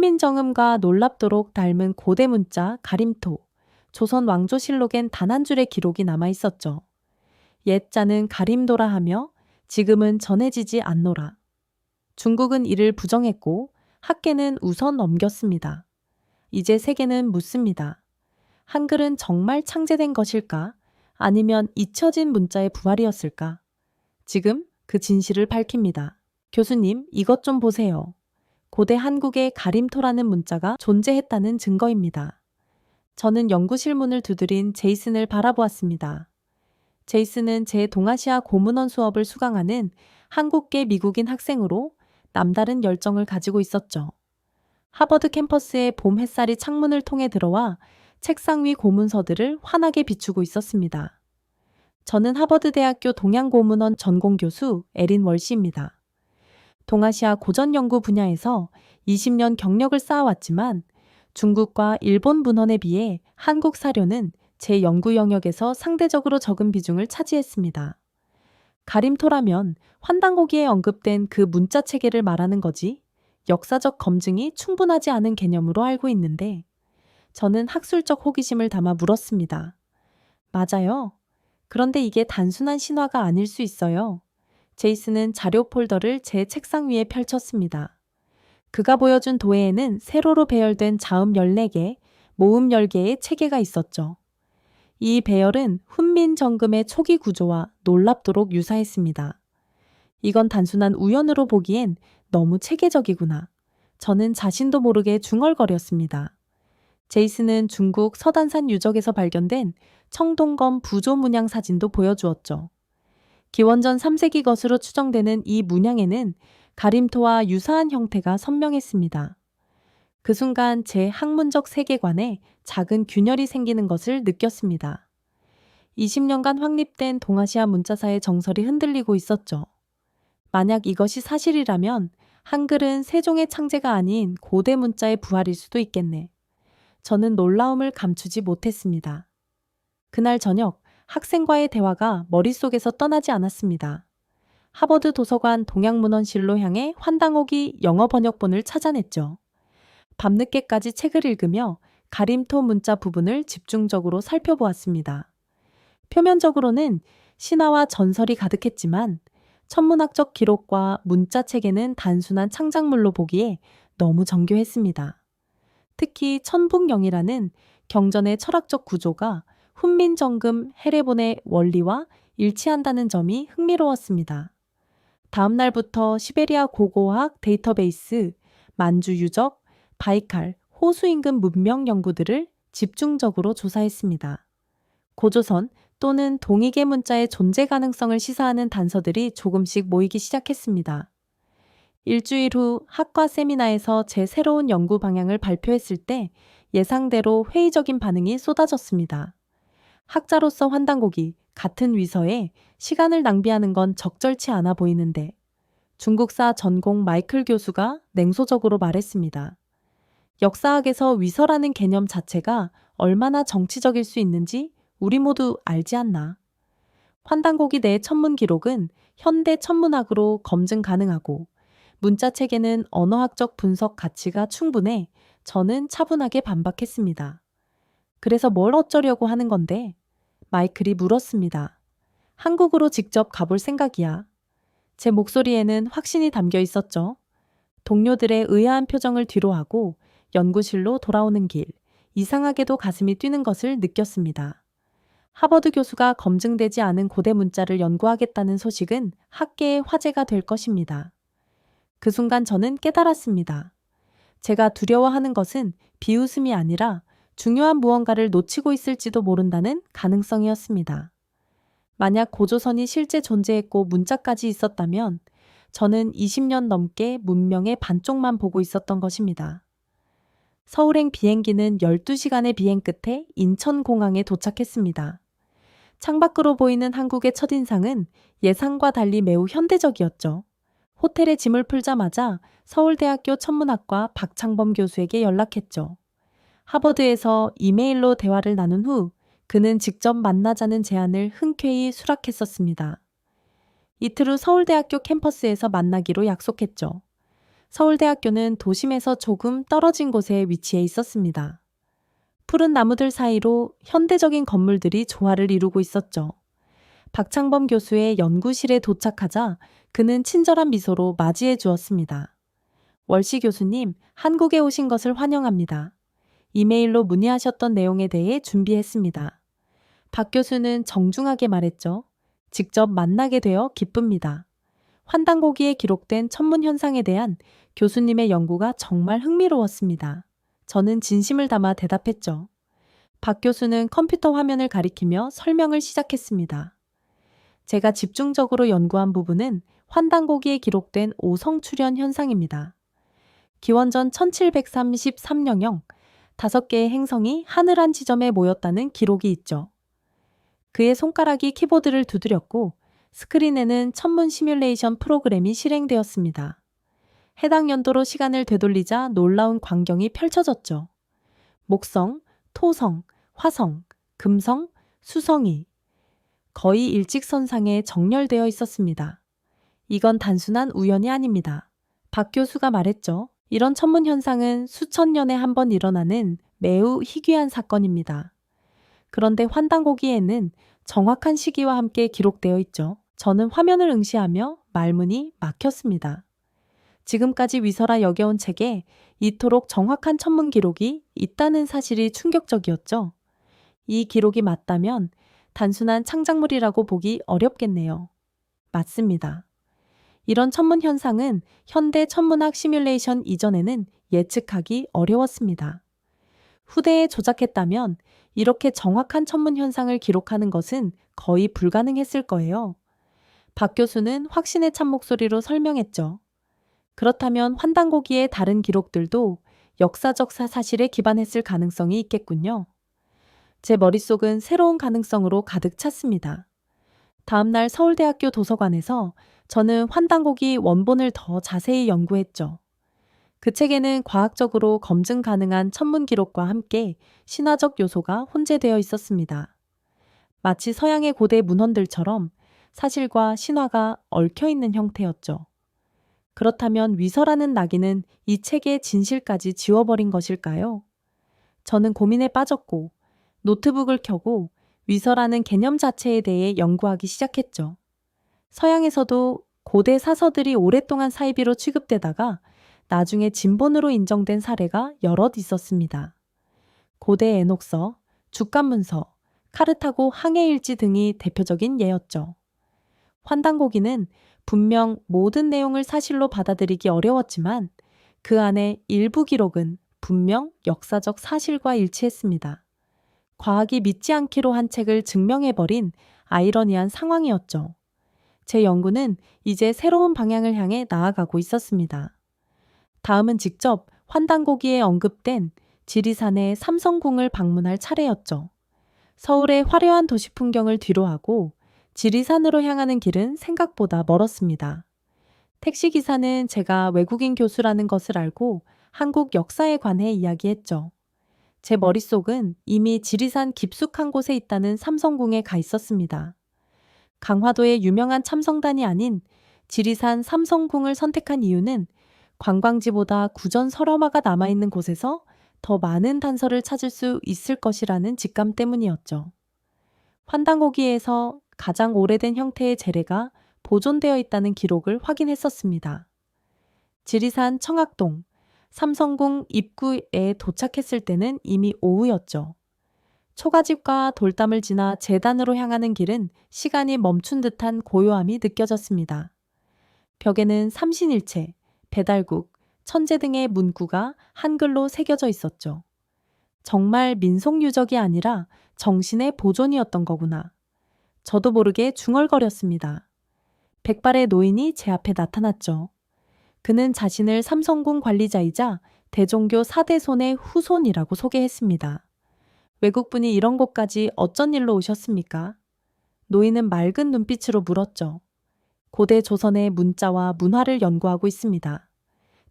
훈민정음과 놀랍도록 닮은 고대 문자 가림토, 조선 왕조실록엔 단 한 줄의 기록이 남아 있었죠. 옛자는 가림도라 하며 지금은 전해지지 않노라. 중국은 이를 부정했고 학계는 우선 넘겼습니다. 이제 세계는 묻습니다. 한글은 정말 창제된 것일까? 아니면 잊혀진 문자의 부활이었을까? 지금 그 진실을 밝힙니다. 교수님, 이것 좀 보세요. 고대 한국에 가림토라는 문자가 존재했다는 증거입니다. 저는 연구실 문을 두드린 제이슨을 바라보았습니다. 제이슨은 제 동아시아 고문원 수업을 수강하는 한국계 미국인 학생으로 남다른 열정을 가지고 있었죠. 하버드 캠퍼스의 봄 햇살이 창문을 통해 들어와 책상 위 고문서들을 환하게 비추고 있었습니다. 저는 하버드대학교 동양고문원 전공 교수 에린 월시입니다. 동아시아 고전 연구 분야에서 20년 경력을 쌓아왔지만 중국과 일본 문헌에 비해 한국 사료는 제 연구 영역에서 상대적으로 적은 비중을 차지했습니다. 가림토라면 환단고기에 언급된 그 문자 체계를 말하는 거지 역사적 검증이 충분하지 않은 개념으로 알고 있는데 저는 학술적 호기심을 담아 물었습니다. 맞아요. 그런데 이게 단순한 신화가 아닐 수 있어요. 제이슨은 자료 폴더를 제 책상 위에 펼쳤습니다. 그가 보여준 도해에는 세로로 배열된 자음 14개, 모음 10개의 체계가 있었죠. 이 배열은 훈민정음의 초기 구조와 놀랍도록 유사했습니다. 이건 단순한 우연으로 보기엔 너무 체계적이구나. 저는 자신도 모르게 중얼거렸습니다. 제이슨은 중국 서단산 유적에서 발견된 청동검 부조 문양 사진도 보여주었죠. 기원전 3세기 것으로 추정되는 이 문양에는 가림토와 유사한 형태가 선명했습니다. 그 순간 제 학문적 세계관에 작은 균열이 생기는 것을 느꼈습니다. 20년간 확립된 동아시아 문자사의 정설이 흔들리고 있었죠. 만약 이것이 사실이라면 한글은 세종의 창제가 아닌 고대 문자의 부활일 수도 있겠네. 저는 놀라움을 감추지 못했습니다. 그날 저녁 학생과의 대화가 머릿속에서 떠나지 않았습니다. 하버드 도서관 동양문헌실로 향해 환당옥이 영어 번역본을 찾아냈죠. 밤늦게까지 책을 읽으며 가림토 문자 부분을 집중적으로 살펴보았습니다. 표면적으로는 신화와 전설이 가득했지만 천문학적 기록과 문자 체계는 단순한 창작물로 보기에 너무 정교했습니다. 특히 천북령이라는 경전의 철학적 구조가 훈민정금 헤레본의 원리와 일치한다는 점이 흥미로웠습니다. 다음 날부터 시베리아 고고학 데이터베이스, 만주 유적, 바이칼, 호수 인근 문명 연구들을 집중적으로 조사했습니다. 고조선 또는 동이계 문자의 존재 가능성을 시사하는 단서들이 조금씩 모이기 시작했습니다. 일주일 후 학과 세미나에서 제 새로운 연구 방향을 발표했을 때 예상대로 회의적인 반응이 쏟아졌습니다. 학자로서 환단고기, 같은 위서에 시간을 낭비하는 건 적절치 않아 보이는데 중국사 전공 마이클 교수가 냉소적으로 말했습니다. 역사학에서 위서라는 개념 자체가 얼마나 정치적일 수 있는지 우리 모두 알지 않나. 환단고기 내 천문 기록은 현대 천문학으로 검증 가능하고 문자 체계는 언어학적 분석 가치가 충분해 저는 차분하게 반박했습니다. 그래서 뭘 어쩌려고 하는 건데? 마이클이 물었습니다. 한국으로 직접 가볼 생각이야. 제 목소리에는 확신이 담겨 있었죠. 동료들의 의아한 표정을 뒤로하고 연구실로 돌아오는 길, 이상하게도 가슴이 뛰는 것을 느꼈습니다. 하버드 교수가 검증되지 않은 고대 문자를 연구하겠다는 소식은 학계의 화제가 될 것입니다. 그 순간 저는 깨달았습니다. 제가 두려워하는 것은 비웃음이 아니라 중요한 무언가를 놓치고 있을지도 모른다는 가능성이었습니다. 만약 고조선이 실제 존재했고 문자까지 있었다면 저는 20년 넘게 문명의 반쪽만 보고 있었던 것입니다. 서울행 비행기는 12시간의 비행 끝에 인천공항에 도착했습니다. 창밖으로 보이는 한국의 첫인상은 예상과 달리 매우 현대적이었죠. 호텔에 짐을 풀자마자 서울대학교 천문학과 박창범 교수에게 연락했죠. 하버드에서 이메일로 대화를 나눈 후 그는 직접 만나자는 제안을 흔쾌히 수락했었습니다. 이틀 후 서울대학교 캠퍼스에서 만나기로 약속했죠. 서울대학교는 도심에서 조금 떨어진 곳에 위치해 있었습니다. 푸른 나무들 사이로 현대적인 건물들이 조화를 이루고 있었죠. 박창범 교수의 연구실에 도착하자 그는 친절한 미소로 맞이해 주었습니다. 월시 교수님, 한국에 오신 것을 환영합니다. 이메일로 문의하셨던 내용에 대해 준비했습니다. 박 교수는 정중하게 말했죠. 직접 만나게 되어 기쁩니다. 환단고기에 기록된 천문 현상에 대한 교수님의 연구가 정말 흥미로웠습니다. 저는 진심을 담아 대답했죠. 박 교수는 컴퓨터 화면을 가리키며 설명을 시작했습니다. 제가 집중적으로 연구한 부분은 환단고기에 기록된 오성 출현 현상입니다. 기원전 1733년경 5개의 행성이 하늘 한 지점에 모였다는 기록이 있죠. 그의 손가락이 키보드를 두드렸고 스크린에는 천문 시뮬레이션 프로그램이 실행되었습니다. 해당 연도로 시간을 되돌리자 놀라운 광경이 펼쳐졌죠. 목성, 토성, 화성, 금성, 수성이 거의 일직선상에 정렬되어 있었습니다. 이건 단순한 우연이 아닙니다. 박 교수가 말했죠. 이런 천문 현상은 수천 년에 한 번 일어나는 매우 희귀한 사건입니다. 그런데 환단고기에는 정확한 시기와 함께 기록되어 있죠. 저는 화면을 응시하며 말문이 막혔습니다. 지금까지 위서라 여겨온 책에 이토록 정확한 천문 기록이 있다는 사실이 충격적이었죠. 이 기록이 맞다면 단순한 창작물이라고 보기 어렵겠네요. 맞습니다. 이런 천문 현상은 현대 천문학 시뮬레이션 이전에는 예측하기 어려웠습니다. 후대에 조작했다면 이렇게 정확한 천문 현상을 기록하는 것은 거의 불가능했을 거예요. 박 교수는 확신에 찬 목소리로 설명했죠. 그렇다면 환단고기의 다른 기록들도 역사적 사실에 기반했을 가능성이 있겠군요. 제 머릿속은 새로운 가능성으로 가득 찼습니다. 다음날 서울대학교 도서관에서 저는 환단고기 원본을 더 자세히 연구했죠. 그 책에는 과학적으로 검증 가능한 천문 기록과 함께 신화적 요소가 혼재되어 있었습니다. 마치 서양의 고대 문헌들처럼 사실과 신화가 얽혀 있는 형태였죠. 그렇다면 위서라는 낙인은 이 책의 진실까지 지워버린 것일까요? 저는 고민에 빠졌고 노트북을 켜고 위서라는 개념 자체에 대해 연구하기 시작했죠. 서양에서도 고대 사서들이 오랫동안 사이비로 취급되다가 나중에 진본으로 인정된 사례가 여럿 있었습니다. 고대 에녹서, 주간문서, 카르타고 항해일지 등이 대표적인 예였죠. 환단고기는 분명 모든 내용을 사실로 받아들이기 어려웠지만 그 안에 일부 기록은 분명 역사적 사실과 일치했습니다. 과학이 믿지 않기로 한 책을 증명해버린 아이러니한 상황이었죠. 제 연구는 이제 새로운 방향을 향해 나아가고 있었습니다. 다음은 직접 환단고기에 언급된 지리산의 삼성궁을 방문할 차례였죠. 서울의 화려한 도시 풍경을 뒤로하고 지리산으로 향하는 길은 생각보다 멀었습니다. 택시기사는 제가 외국인 교수라는 것을 알고 한국 역사에 관해 이야기했죠. 제 머릿속은 이미 지리산 깊숙한 곳에 있다는 삼성궁에 가 있었습니다. 강화도의 유명한 참성단이 아닌 지리산 삼성궁을 선택한 이유는 관광지보다 구전 설화마가 남아있는 곳에서 더 많은 단서를 찾을 수 있을 것이라는 직감 때문이었죠. 환단고기에서 가장 오래된 형태의 재래가 보존되어 있다는 기록을 확인했었습니다. 지리산 청학동, 삼성궁 입구에 도착했을 때는 이미 오후였죠. 초가집과 돌담을 지나 재단으로 향하는 길은 시간이 멈춘 듯한 고요함이 느껴졌습니다. 벽에는 삼신일체, 배달국, 천재 등의 문구가 한글로 새겨져 있었죠. 정말 민속 유적이 아니라 정신의 보존이었던 거구나. 저도 모르게 중얼거렸습니다. 백발의 노인이 제 앞에 나타났죠. 그는 자신을 삼성궁 관리자이자 대종교 4대손의 후손이라고 소개했습니다. 외국분이 이런 곳까지 어쩐 일로 오셨습니까? 노인은 맑은 눈빛으로 물었죠. 고대 조선의 문자와 문화를 연구하고 있습니다.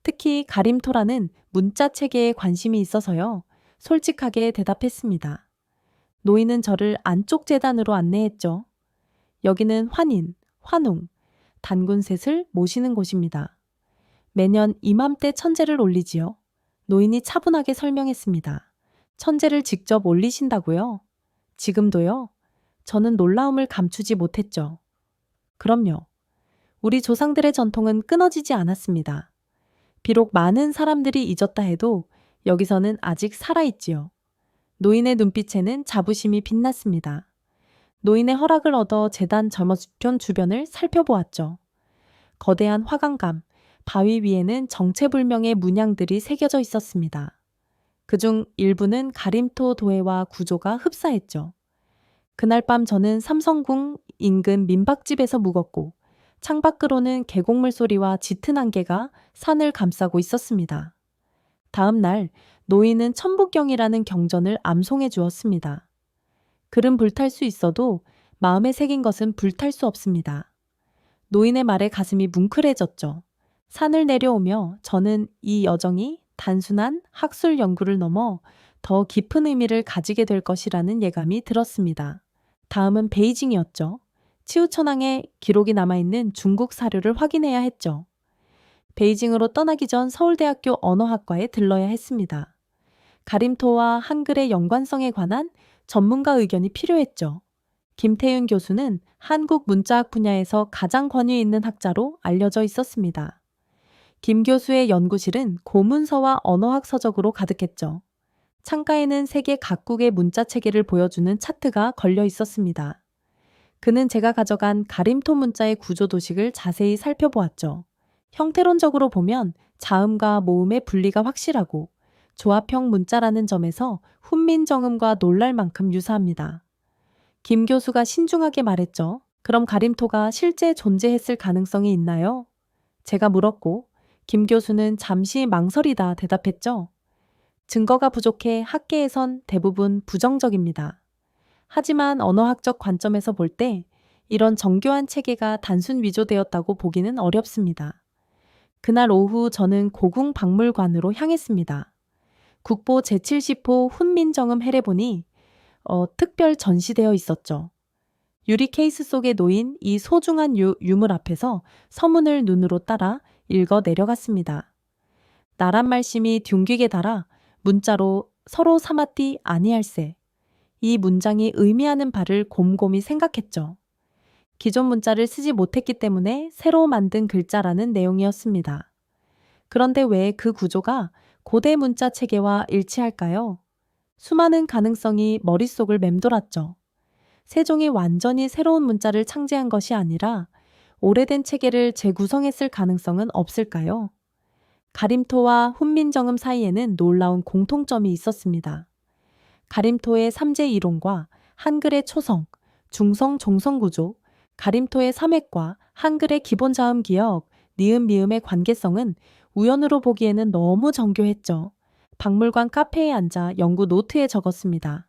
특히 가림토라는 문자 체계에 관심이 있어서요. 솔직하게 대답했습니다. 노인은 저를 안쪽 재단으로 안내했죠. 여기는 환인, 환웅, 단군셋을 모시는 곳입니다. 매년 이맘때 천재를 올리지요. 노인이 차분하게 설명했습니다. 천재를 직접 올리신다고요? 지금도요? 저는 놀라움을 감추지 못했죠. 그럼요. 우리 조상들의 전통은 끊어지지 않았습니다. 비록 많은 사람들이 잊었다 해도 여기서는 아직 살아있지요. 노인의 눈빛에는 자부심이 빛났습니다. 노인의 허락을 얻어 재단 점화수편 주변을 살펴보았죠. 거대한 화강감, 바위 위에는 정체불명의 문양들이 새겨져 있었습니다. 그중 일부는 가림토 도해와 구조가 흡사했죠. 그날 밤 저는 삼성궁 인근 민박집에서 묵었고 창밖으로는 계곡물 소리와 짙은 안개가 산을 감싸고 있었습니다. 다음 날 노인은 천부경이라는 경전을 암송해 주었습니다. 글은 불탈 수 있어도 마음에 새긴 것은 불탈 수 없습니다. 노인의 말에 가슴이 뭉클해졌죠. 산을 내려오며 저는 이 여정이 단순한 학술 연구를 넘어 더 깊은 의미를 가지게 될 것이라는 예감이 들었습니다. 다음은 베이징이었죠. 치우천왕의 기록이 남아있는 중국 사료를 확인해야 했죠. 베이징으로 떠나기 전 서울대학교 언어학과에 들러야 했습니다. 가림토와 한글의 연관성에 관한 전문가 의견이 필요했죠. 김태윤 교수는 한국 문자학 분야에서 가장 권위 있는 학자로 알려져 있었습니다. 김 교수의 연구실은 고문서와 언어학 서적으로 가득했죠. 창가에는 세계 각국의 문자 체계를 보여주는 차트가 걸려 있었습니다. 그는 제가 가져간 가림토 문자의 구조 도식을 자세히 살펴보았죠. 형태론적으로 보면 자음과 모음의 분리가 확실하고 조합형 문자라는 점에서 훈민정음과 놀랄 만큼 유사합니다. 김 교수가 신중하게 말했죠. 그럼 가림토가 실제 존재했을 가능성이 있나요? 제가 물었고 김 교수는 잠시 망설이다 대답했죠. 증거가 부족해 학계에선 대부분 부정적입니다. 하지만 언어학적 관점에서 볼 때 이런 정교한 체계가 단순 위조되었다고 보기는 어렵습니다. 그날 오후 저는 고궁박물관으로 향했습니다. 국보 제70호 훈민정음 해례본이 특별 전시되어 있었죠. 유리 케이스 속에 놓인 이 소중한 유물 앞에서 서문을 눈으로 따라 읽어 내려갔습니다. 나란 말씀이 둥기게 달아 문자로 서로 삼았디 아니할세. 이 문장이 의미하는 바를 곰곰이 생각했죠. 기존 문자를 쓰지 못했기 때문에 새로 만든 글자라는 내용이었습니다. 그런데 왜 그 구조가 고대 문자 체계와 일치할까요? 수많은 가능성이 머릿속을 맴돌았죠. 세종이 완전히 새로운 문자를 창제한 것이 아니라 오래된 체계를 재구성했을 가능성은 없을까요? 가림토와 훈민정음 사이에는 놀라운 공통점이 있었습니다. 가림토의 삼재 이론과 한글의 초성, 중성, 종성 구조, 가림토의 삼획과 한글의 기본 자음 기억, 니은, 미음의 관계성은 우연으로 보기에는 너무 정교했죠. 박물관 카페에 앉아 연구 노트에 적었습니다.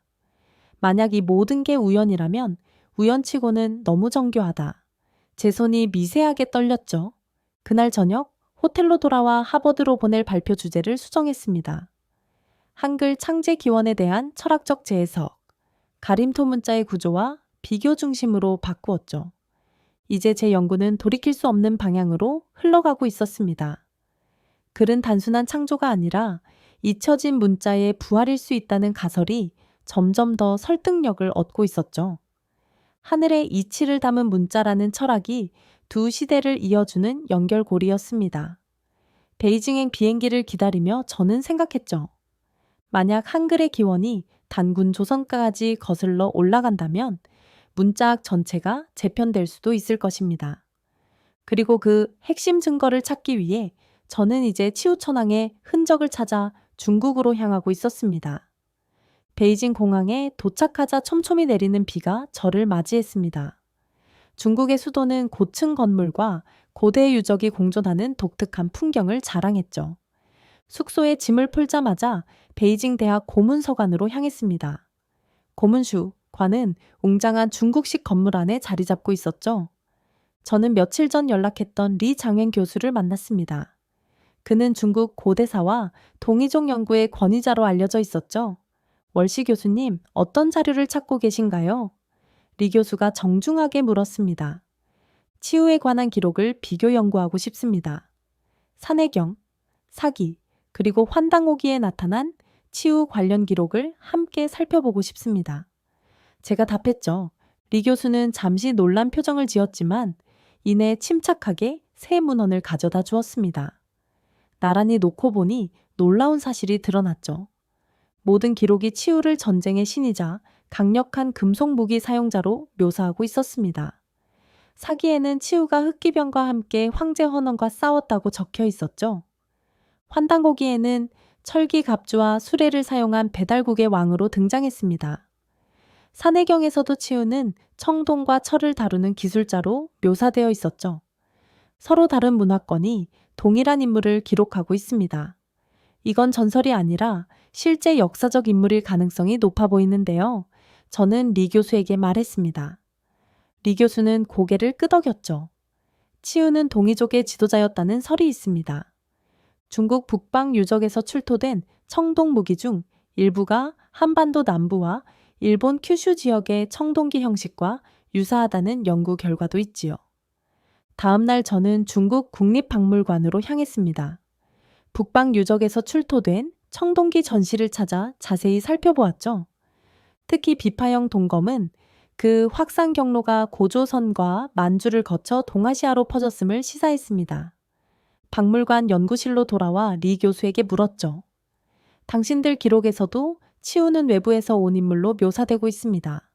만약 이 모든 게 우연이라면 우연치고는 너무 정교하다. 제 손이 미세하게 떨렸죠. 그날 저녁 호텔로 돌아와 하버드로 보낼 발표 주제를 수정했습니다. 한글 창제 기원에 대한 철학적 재해석, 가림토 문자의 구조와 비교 중심으로 바꾸었죠. 이제 제 연구는 돌이킬 수 없는 방향으로 흘러가고 있었습니다. 글은 단순한 창조가 아니라 잊혀진 문자의 부활일 수 있다는 가설이 점점 더 설득력을 얻고 있었죠. 하늘의 이치를 담은 문자라는 철학이 두 시대를 이어주는 연결고리였습니다. 베이징행 비행기를 기다리며 저는 생각했죠. 만약 한글의 기원이 단군 조선까지 거슬러 올라간다면 문자학 전체가 재편될 수도 있을 것입니다. 그리고 그 핵심 증거를 찾기 위해 저는 이제 치우천왕의 흔적을 찾아 중국으로 향하고 있었습니다. 베이징 공항에 도착하자 촘촘히 내리는 비가 저를 맞이했습니다. 중국의 수도는 고층 건물과 고대 유적이 공존하는 독특한 풍경을 자랑했죠. 숙소에 짐을 풀자마자 베이징 대학 고문서관으로 향했습니다. 고문슈관은 웅장한 중국식 건물 안에 자리 잡고 있었죠. 저는 며칠 전 연락했던 리 장웬 교수를 만났습니다. 그는 중국 고대사와 동이족 연구의 권위자로 알려져 있었죠. 월시 교수님, 어떤 자료를 찾고 계신가요? 리 교수가 정중하게 물었습니다. 치유에 관한 기록을 비교 연구하고 싶습니다. 산해경, 사기, 그리고 환당오기에 나타난 치유 관련 기록을 함께 살펴보고 싶습니다. 제가 답했죠. 리 교수는 잠시 놀란 표정을 지었지만 이내 침착하게 새 문헌을 가져다 주었습니다. 나란히 놓고 보니 놀라운 사실이 드러났죠. 모든 기록이 치유를 전쟁의 신이자 강력한 금속 무기 사용자로 묘사하고 있었습니다. 사기에는 치유가 흑기병과 함께 황제 헌원과 싸웠다고 적혀 있었죠. 환단고기에는 철기 갑주와 수레를 사용한 배달국의 왕으로 등장했습니다. 산해경에서도 치유는 청동과 철을 다루는 기술자로 묘사되어 있었죠. 서로 다른 문화권이 동일한 인물을 기록하고 있습니다. 이건 전설이 아니라 실제 역사적 인물일 가능성이 높아 보이는데요. 저는 리 교수에게 말했습니다. 리 교수는 고개를 끄덕였죠. 치유는 동이족의 지도자였다는 설이 있습니다. 중국 북방 유적에서 출토된 청동 무기 중 일부가 한반도 남부와 일본 큐슈 지역의 청동기 형식과 유사하다는 연구 결과도 있지요. 다음 날 저는 중국 국립박물관으로 향했습니다. 북방 유적에서 출토된 청동기 전시를 찾아 자세히 살펴보았죠. 특히 비파형 동검은 그 확산 경로가 고조선과 만주를 거쳐 동아시아로 퍼졌음을 시사했습니다. 박물관 연구실로 돌아와 리 교수에게 물었죠. 당신들 기록에서도 치우는 외부에서 온 인물로 묘사되고 있습니다.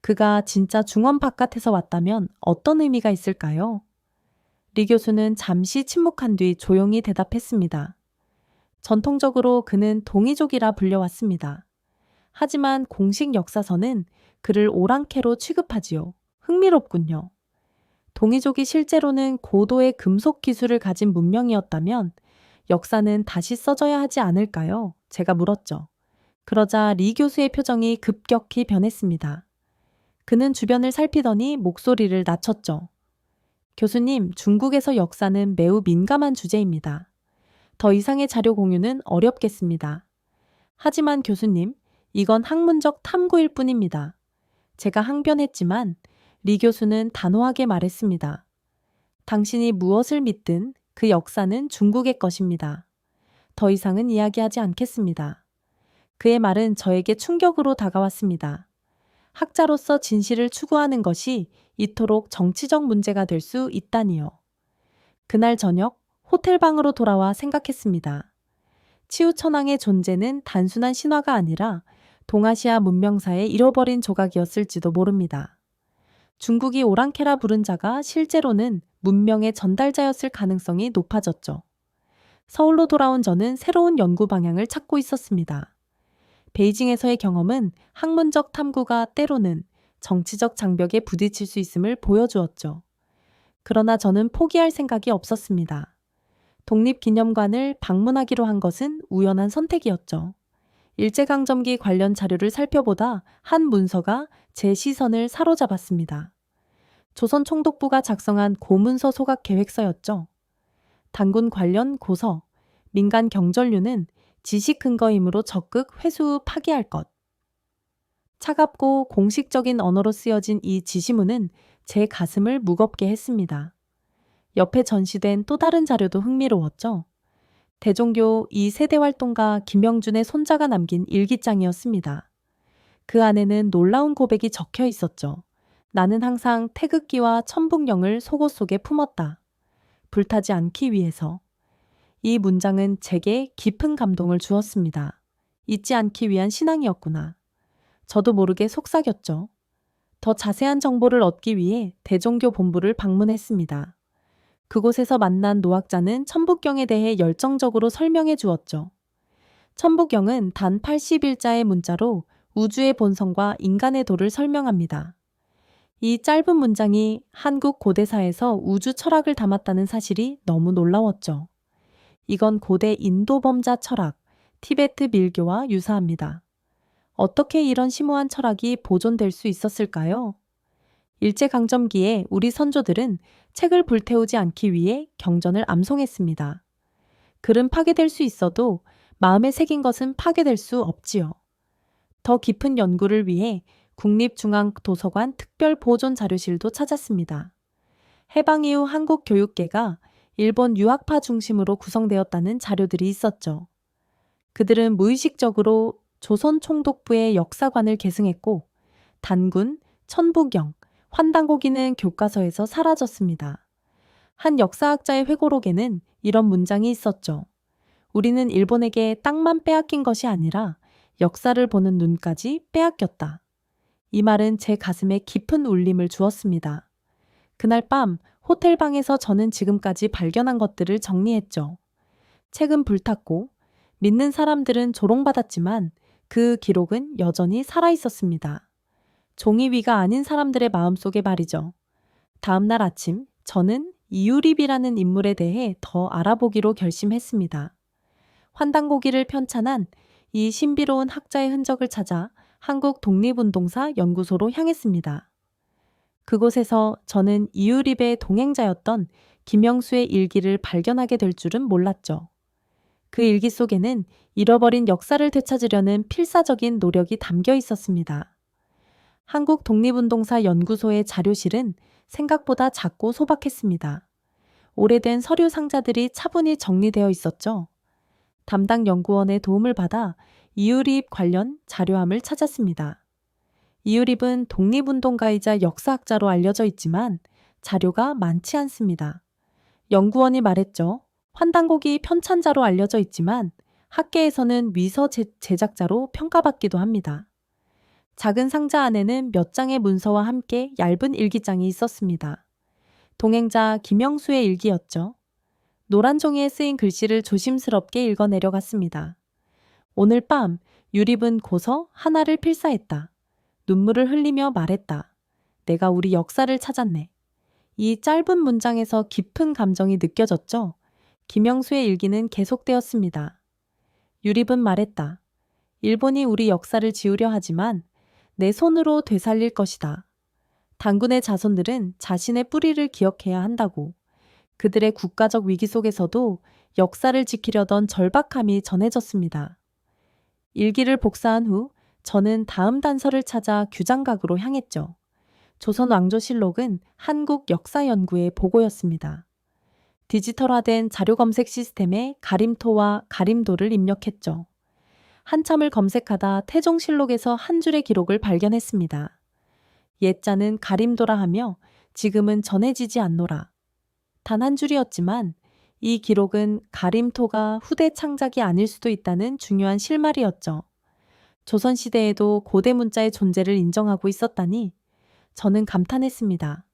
그가 진짜 중원 바깥에서 왔다면 어떤 의미가 있을까요? 리 교수는 잠시 침묵한 뒤 조용히 대답했습니다. 전통적으로 그는 동이족이라 불려왔습니다. 하지만 공식 역사서는 그를 오랑캐로 취급하지요. 흥미롭군요. 동이족이 실제로는 고도의 금속 기술을 가진 문명이었다면 역사는 다시 써져야 하지 않을까요? 제가 물었죠. 그러자 리 교수의 표정이 급격히 변했습니다. 그는 주변을 살피더니 목소리를 낮췄죠. 교수님, 중국에서 역사는 매우 민감한 주제입니다. 더 이상의 자료 공유는 어렵겠습니다. 하지만 교수님, 이건 학문적 탐구일 뿐입니다. 제가 항변했지만 리 교수는 단호하게 말했습니다. 당신이 무엇을 믿든 그 역사는 중국의 것입니다. 더 이상은 이야기하지 않겠습니다. 그의 말은 저에게 충격으로 다가왔습니다. 학자로서 진실을 추구하는 것이 이토록 정치적 문제가 될 수 있다니요. 그날 저녁 호텔방으로 돌아와 생각했습니다. 치우천왕의 존재는 단순한 신화가 아니라 동아시아 문명사의 잃어버린 조각이었을지도 모릅니다. 중국이 오랑캐라 부른 자가 실제로는 문명의 전달자였을 가능성이 높아졌죠. 서울로 돌아온 저는 새로운 연구 방향을 찾고 있었습니다. 베이징에서의 경험은 학문적 탐구가 때로는 정치적 장벽에 부딪힐 수 있음을 보여주었죠. 그러나 저는 포기할 생각이 없었습니다. 독립기념관을 방문하기로 한 것은 우연한 선택이었죠. 일제강점기 관련 자료를 살펴보다 한 문서가 제 시선을 사로잡았습니다. 조선총독부가 작성한 고문서 소각 계획서였죠. 단군 관련 고서, 민간 경전류는 지식 근거이므로 적극 회수 후 파기할 것. 차갑고 공식적인 언어로 쓰여진 이 지시문은 제 가슴을 무겁게 했습니다. 옆에 전시된 또 다른 자료도 흥미로웠죠. 대종교 2세대 활동가 김영준의 손자가 남긴 일기장이었습니다. 그 안에는 놀라운 고백이 적혀 있었죠. 나는 항상 태극기와 천북령을 속옷 속에 품었다. 불타지 않기 위해서. 이 문장은 제게 깊은 감동을 주었습니다. 잊지 않기 위한 신앙이었구나. 저도 모르게 속삭였죠. 더 자세한 정보를 얻기 위해 대종교 본부를 방문했습니다. 그곳에서 만난 노학자는 천북경에 대해 열정적으로 설명해 주었죠. 천북경은 단 80일자의 문자로 우주의 본성과 인간의 도를 설명합니다. 이 짧은 문장이 한국 고대사에서 우주 철학을 담았다는 사실이 너무 놀라웠죠. 이건 고대 인도 범자 철학, 티베트 밀교와 유사합니다. 어떻게 이런 심오한 철학이 보존될 수 있었을까요? 일제강점기에 우리 선조들은 책을 불태우지 않기 위해 경전을 암송했습니다. 글은 파괴될 수 있어도 마음에 새긴 것은 파괴될 수 없지요. 더 깊은 연구를 위해 국립중앙도서관 특별보존자료실도 찾았습니다. 해방 이후 한국 교육계가 일본 유학파 중심으로 구성되었다는 자료들이 있었죠. 그들은 무의식적으로 조선 총독부의 역사관을 계승했고 단군, 천부경, 환단고기는 교과서에서 사라졌습니다. 한 역사학자의 회고록에는 이런 문장이 있었죠. 우리는 일본에게 땅만 빼앗긴 것이 아니라 역사를 보는 눈까지 빼앗겼다. 이 말은 제 가슴에 깊은 울림을 주었습니다. 그날 밤 호텔 방에서 저는 지금까지 발견한 것들을 정리했죠. 책은 불탔고 믿는 사람들은 조롱받았지만 그 기록은 여전히 살아있었습니다. 종이 위가 아닌 사람들의 마음속에 말이죠. 다음 날 아침 저는 이유립이라는 인물에 대해 더 알아보기로 결심했습니다. 환단고기를 편찬한 이 신비로운 학자의 흔적을 찾아 한국 독립운동사 연구소로 향했습니다. 그곳에서 저는 이유립의 동행자였던 김영수의 일기를 발견하게 될 줄은 몰랐죠. 그 일기 속에는 잃어버린 역사를 되찾으려는 필사적인 노력이 담겨 있었습니다. 한국 독립운동사 연구소의 자료실은 생각보다 작고 소박했습니다. 오래된 서류 상자들이 차분히 정리되어 있었죠. 담당 연구원의 도움을 받아 이유립 관련 자료함을 찾았습니다. 이유립은 독립운동가이자 역사학자로 알려져 있지만 자료가 많지 않습니다. 연구원이 말했죠. 환단고기 편찬자로 알려져 있지만 학계에서는 위서 제작자로 평가받기도 합니다. 작은 상자 안에는 몇 장의 문서와 함께 얇은 일기장이 있었습니다. 동행자 김영수의 일기였죠. 노란 종이에 쓰인 글씨를 조심스럽게 읽어 내려갔습니다. 오늘 밤 유립은 고서 하나를 필사했다. 눈물을 흘리며 말했다. 내가 우리 역사를 찾았네. 이 짧은 문장에서 깊은 감정이 느껴졌죠. 김영수의 일기는 계속되었습니다. 유립은 말했다. 일본이 우리 역사를 지우려 하지만 내 손으로 되살릴 것이다. 단군의 자손들은 자신의 뿌리를 기억해야 한다고. 그들의 국가적 위기 속에서도 역사를 지키려던 절박함이 전해졌습니다. 일기를 복사한 후 저는 다음 단서를 찾아 규장각으로 향했죠. 조선 왕조실록은 한국역사연구의 보고였습니다. 디지털화된 자료 검색 시스템에 가림토와 가림도를 입력했죠. 한참을 검색하다 태종실록에서 한 줄의 기록을 발견했습니다. 옛자는 가림도라 하며 지금은 전해지지 않노라. 단 한 줄이었지만 이 기록은 가림토가 후대 창작이 아닐 수도 있다는 중요한 실마리였죠. 조선시대에도 고대 문자의 존재를 인정하고 있었다니 저는 감탄했습니다.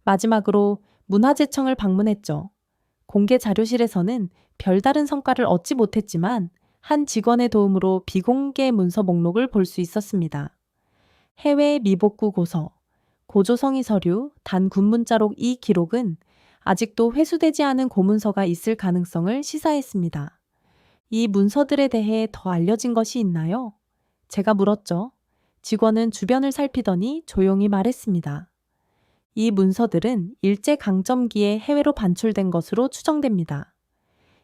마지막으로 문화재청을 방문했죠. 공개 자료실에서는 별다른 성과를 얻지 못했지만 한 직원의 도움으로 비공개 문서 목록을 볼 수 있었습니다. 해외 미복구 고서, 고조성이 서류, 단 군문자록 이 기록은 아직도 회수되지 않은 고문서가 있을 가능성을 시사했습니다. 이 문서들에 대해 더 알려진 것이 있나요? 제가 물었죠. 직원은 주변을 살피더니 조용히 말했습니다. 이 문서들은 일제강점기에 해외로 반출된 것으로 추정됩니다.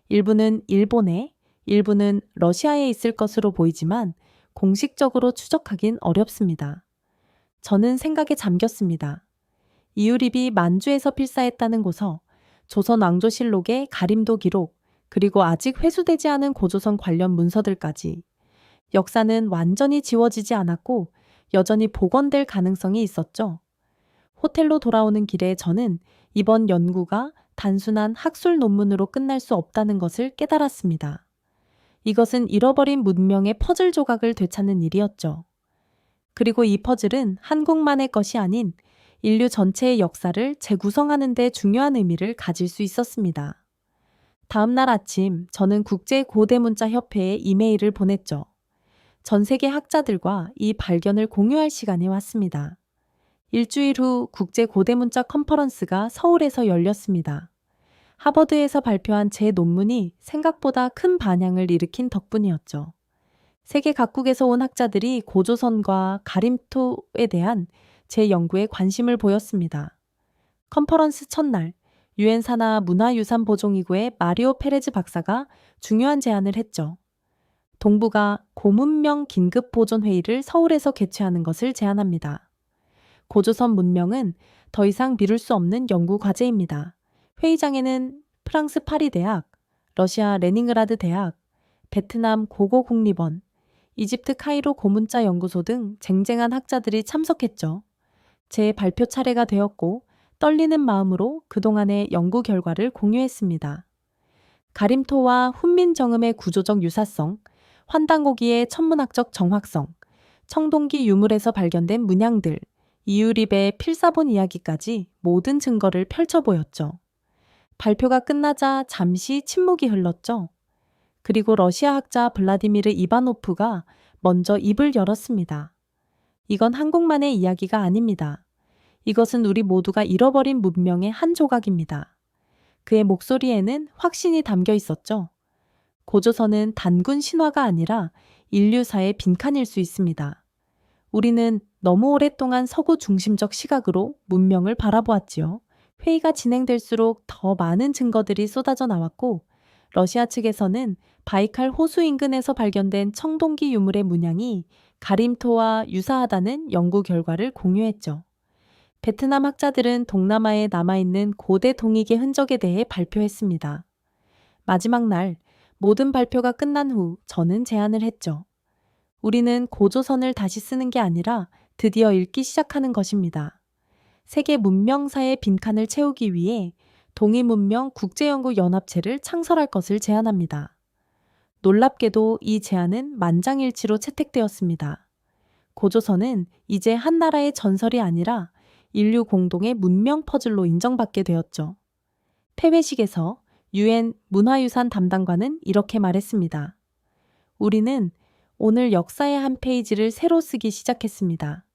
일부는 일본에, 일부는 러시아에 있을 것으로 보이지만 공식적으로 추적하긴 어렵습니다. 저는 생각에 잠겼습니다. 이유립이 만주에서 필사했다는 고서, 조선 왕조실록의 가림도 기록, 그리고 아직 회수되지 않은 고조선 관련 문서들까지. 역사는 완전히 지워지지 않았고 여전히 복원될 가능성이 있었죠. 호텔로 돌아오는 길에 저는 이번 연구가 단순한 학술 논문으로 끝날 수 없다는 것을 깨달았습니다. 이것은 잃어버린 문명의 퍼즐 조각을 되찾는 일이었죠. 그리고 이 퍼즐은 한국만의 것이 아닌 인류 전체의 역사를 재구성하는 데 중요한 의미를 가질 수 있었습니다. 다음 날 아침 저는 국제고대문자협회에 이메일을 보냈죠. 전 세계 학자들과 이 발견을 공유할 시간이 왔습니다. 일주일 후 국제고대문자 컨퍼런스가 서울에서 열렸습니다. 하버드에서 발표한 제 논문이 생각보다 큰 반향을 일으킨 덕분이었죠. 세계 각국에서 온 학자들이 고조선과 가림토에 대한 제 연구에 관심을 보였습니다. 컨퍼런스 첫날, 유엔 산하 문화유산 보존기구의 마리오 페레즈 박사가 중요한 제안을 했죠. 동부가 고문명 긴급 보존 회의를 서울에서 개최하는 것을 제안합니다. 고조선 문명은 더 이상 미룰 수 없는 연구 과제입니다. 회의장에는 프랑스 파리 대학, 러시아 레닌그라드 대학, 베트남 고고 국립원, 이집트 카이로 고문자 연구소 등 쟁쟁한 학자들이 참석했죠. 제 발표 차례가 되었고 떨리는 마음으로 그동안의 연구 결과를 공유했습니다. 가림토와 훈민정음의 구조적 유사성, 환단고기의 천문학적 정확성, 청동기 유물에서 발견된 문양들, 이유립의 필사본 이야기까지 모든 증거를 펼쳐 보였죠. 발표가 끝나자 잠시 침묵이 흘렀죠. 그리고 러시아 학자 블라디미르 이바노프가 먼저 입을 열었습니다. 이건 한국만의 이야기가 아닙니다. 이것은 우리 모두가 잃어버린 문명의 한 조각입니다. 그의 목소리에는 확신이 담겨 있었죠. 고조선은 단군 신화가 아니라 인류사의 빈칸일 수 있습니다. 우리는 너무 오랫동안 서구 중심적 시각으로 문명을 바라보았지요. 회의가 진행될수록 더 많은 증거들이 쏟아져 나왔고 러시아 측에서는 바이칼 호수 인근에서 발견된 청동기 유물의 문양이 가림토와 유사하다는 연구 결과를 공유했죠. 베트남 학자들은 동남아에 남아있는 고대 동익의 흔적에 대해 발표했습니다. 마지막 날 모든 발표가 끝난 후 저는 제안을 했죠. 우리는 고조선을 다시 쓰는 게 아니라 드디어 읽기 시작하는 것입니다. 세계 문명사의 빈칸을 채우기 위해 동이문명 국제연구연합체를 창설할 것을 제안합니다. 놀랍게도 이 제안은 만장일치로 채택되었습니다. 고조선은 이제 한 나라의 전설이 아니라 인류 공동의 문명 퍼즐로 인정받게 되었죠. 폐회식에서 UN 문화유산 담당관은 이렇게 말했습니다. 우리는 오늘 역사의 한 페이지를 새로 쓰기 시작했습니다.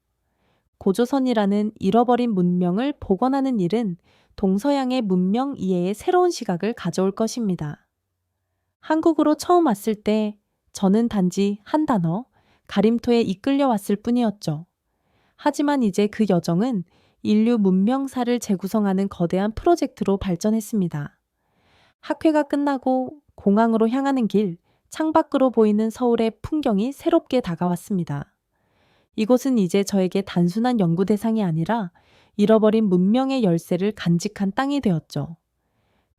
고조선이라는 잃어버린 문명을 복원하는 일은 동서양의 문명 이해에 새로운 시각을 가져올 것입니다. 한국으로 처음 왔을 때 저는 단지 한 단어, 가림토에 이끌려 왔을 뿐이었죠. 하지만 이제 그 여정은 인류 문명사를 재구성하는 거대한 프로젝트로 발전했습니다. 학회가 끝나고 공항으로 향하는 길, 창밖으로 보이는 서울의 풍경이 새롭게 다가왔습니다. 이곳은 이제 저에게 단순한 연구 대상이 아니라 잃어버린 문명의 열쇠를 간직한 땅이 되었죠.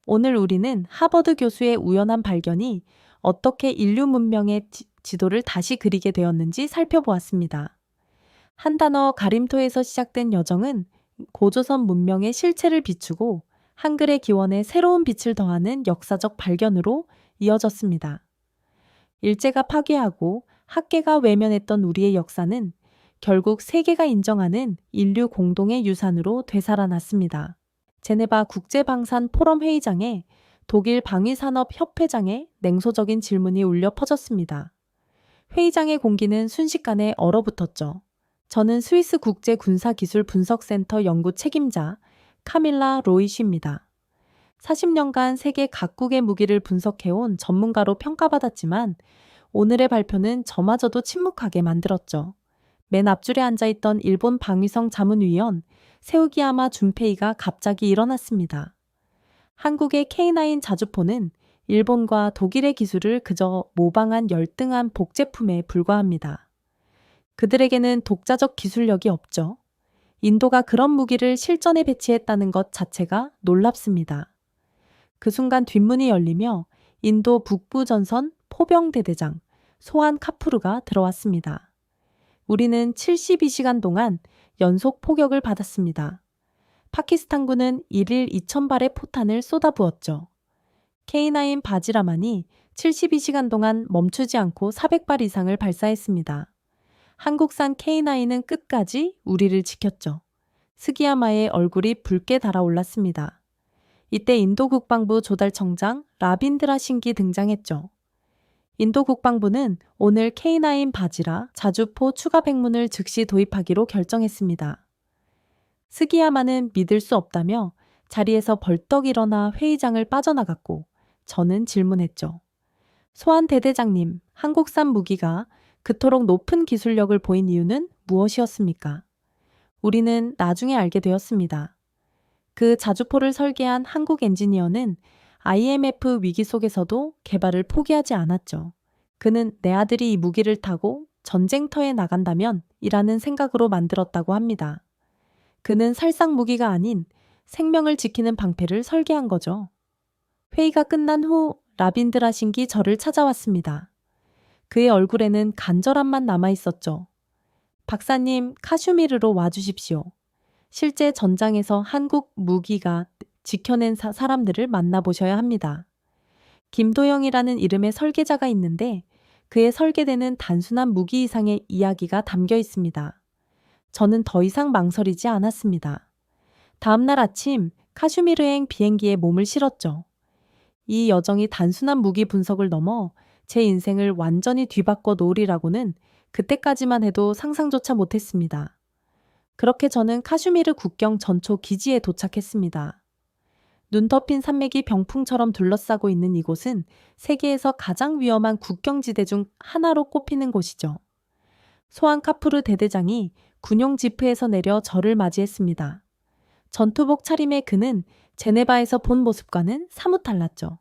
오늘 우리는 하버드 교수의 우연한 발견이 어떻게 인류 문명의 지도를 다시 그리게 되었는지 살펴보았습니다. 한 단어 가림토에서 시작된 여정은 고조선 문명의 실체를 비추고 한글의 기원에 새로운 빛을 더하는 역사적 발견으로 이어졌습니다. 일제가 파괴하고 학계가 외면했던 우리의 역사는 결국 세계가 인정하는 인류 공동의 유산으로 되살아났습니다. 제네바 국제방산 포럼 회의장에 독일 방위산업협회장의 냉소적인 질문이 울려 퍼졌습니다. 회의장의 공기는 순식간에 얼어붙었죠. 저는 스위스 국제군사기술분석센터 연구 책임자 카밀라 로이시입니다. 40년간 세계 각국의 무기를 분석해온 전문가로 평가받았지만 오늘의 발표는 저마저도 침묵하게 만들었죠. 맨 앞줄에 앉아있던 일본 방위성 자문위원 세우기야마 준페이가 갑자기 일어났습니다. 한국의 K9 자주포는 일본과 독일의 기술을 그저 모방한 열등한 복제품에 불과합니다. 그들에게는 독자적 기술력이 없죠. 인도가 그런 무기를 실전에 배치했다는 것 자체가 놀랍습니다. 그 순간 뒷문이 열리며 인도 북부전선 포병대대장 소한 카푸르가 들어왔습니다. 우리는 72시간 동안 연속 포격을 받았습니다. 파키스탄군은 1일 2,000발의 포탄을 쏟아부었죠. K9 바지라만이 72시간 동안 멈추지 않고 400발 이상을 발사했습니다. 한국산 K9은 끝까지 우리를 지켰죠. 스기야마의 얼굴이 붉게 달아올랐습니다. 이때 인도 국방부 조달청장 라빈드라 싱기 등장했죠. 인도 국방부는 오늘 K9 바지라 자주포 추가 백문을 즉시 도입하기로 결정했습니다. 스기야마는 믿을 수 없다며 자리에서 벌떡 일어나 회의장을 빠져나갔고 저는 질문했죠. 소한 대대장님, 한국산 무기가 그토록 높은 기술력을 보인 이유는 무엇이었습니까? 우리는 나중에 알게 되었습니다. 그 자주포를 설계한 한국 엔지니어는 IMF 위기 속에서도 개발을 포기하지 않았죠. 그는 내 아들이 이 무기를 타고 전쟁터에 나간다면 이라는 생각으로 만들었다고 합니다. 그는 살상 무기가 아닌 생명을 지키는 방패를 설계한 거죠. 회의가 끝난 후 라빈드라 신기 저를 찾아왔습니다. 그의 얼굴에는 간절함만 남아 있었죠. 박사님, 카슈미르로 와주십시오. 실제 전장에서 한국 무기가 지켜낸 사람들을 만나보셔야 합니다. 김도영이라는 이름의 설계자가 있는데 그의 설계되는 단순한 무기 이상의 이야기가 담겨 있습니다. 저는 더 이상 망설이지 않았습니다. 다음날 아침 카슈미르행 비행기에 몸을 실었죠. 이 여정이 단순한 무기 분석을 넘어 제 인생을 완전히 뒤바꿔 놓으리라고는 그때까지만 해도 상상조차 못했습니다. 그렇게 저는 카슈미르 국경 전초 기지에 도착했습니다. 눈 덮인 산맥이 병풍처럼 둘러싸고 있는 이곳은 세계에서 가장 위험한 국경지대 중 하나로 꼽히는 곳이죠. 소한 카푸르 대대장이 군용 지프에서 내려 저를 맞이했습니다. 전투복 차림의 그는 제네바에서 본 모습과는 사뭇 달랐죠.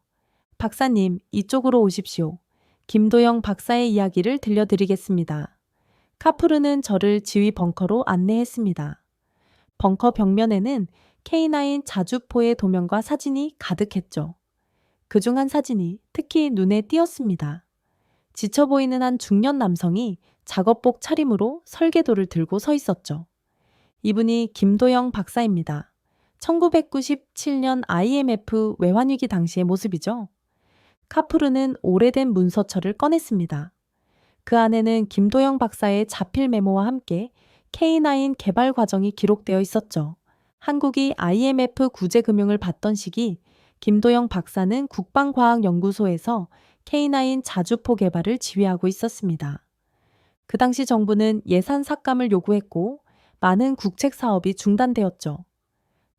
박사님, 이쪽으로 오십시오. 김도영 박사의 이야기를 들려드리겠습니다. 카푸르는 저를 지휘 벙커로 안내했습니다. 벙커 벽면에는 K9 자주포의 도면과 사진이 가득했죠. 그중 한 사진이 특히 눈에 띄었습니다. 지쳐 보이는 한 중년 남성이 작업복 차림으로 설계도를 들고 서 있었죠. 이분이 김도영 박사입니다. 1997년 IMF 외환위기 당시의 모습이죠. 카푸르는 오래된 문서처를 꺼냈습니다. 그 안에는 김도영 박사의 자필 메모와 함께 K9 개발 과정이 기록되어 있었죠. 한국이 IMF 구제금융을 받던 시기 김도영 박사는 국방과학연구소에서 K9 자주포 개발을 지휘하고 있었습니다. 그 당시 정부는 예산 삭감을 요구했고 많은 국책 사업이 중단되었죠.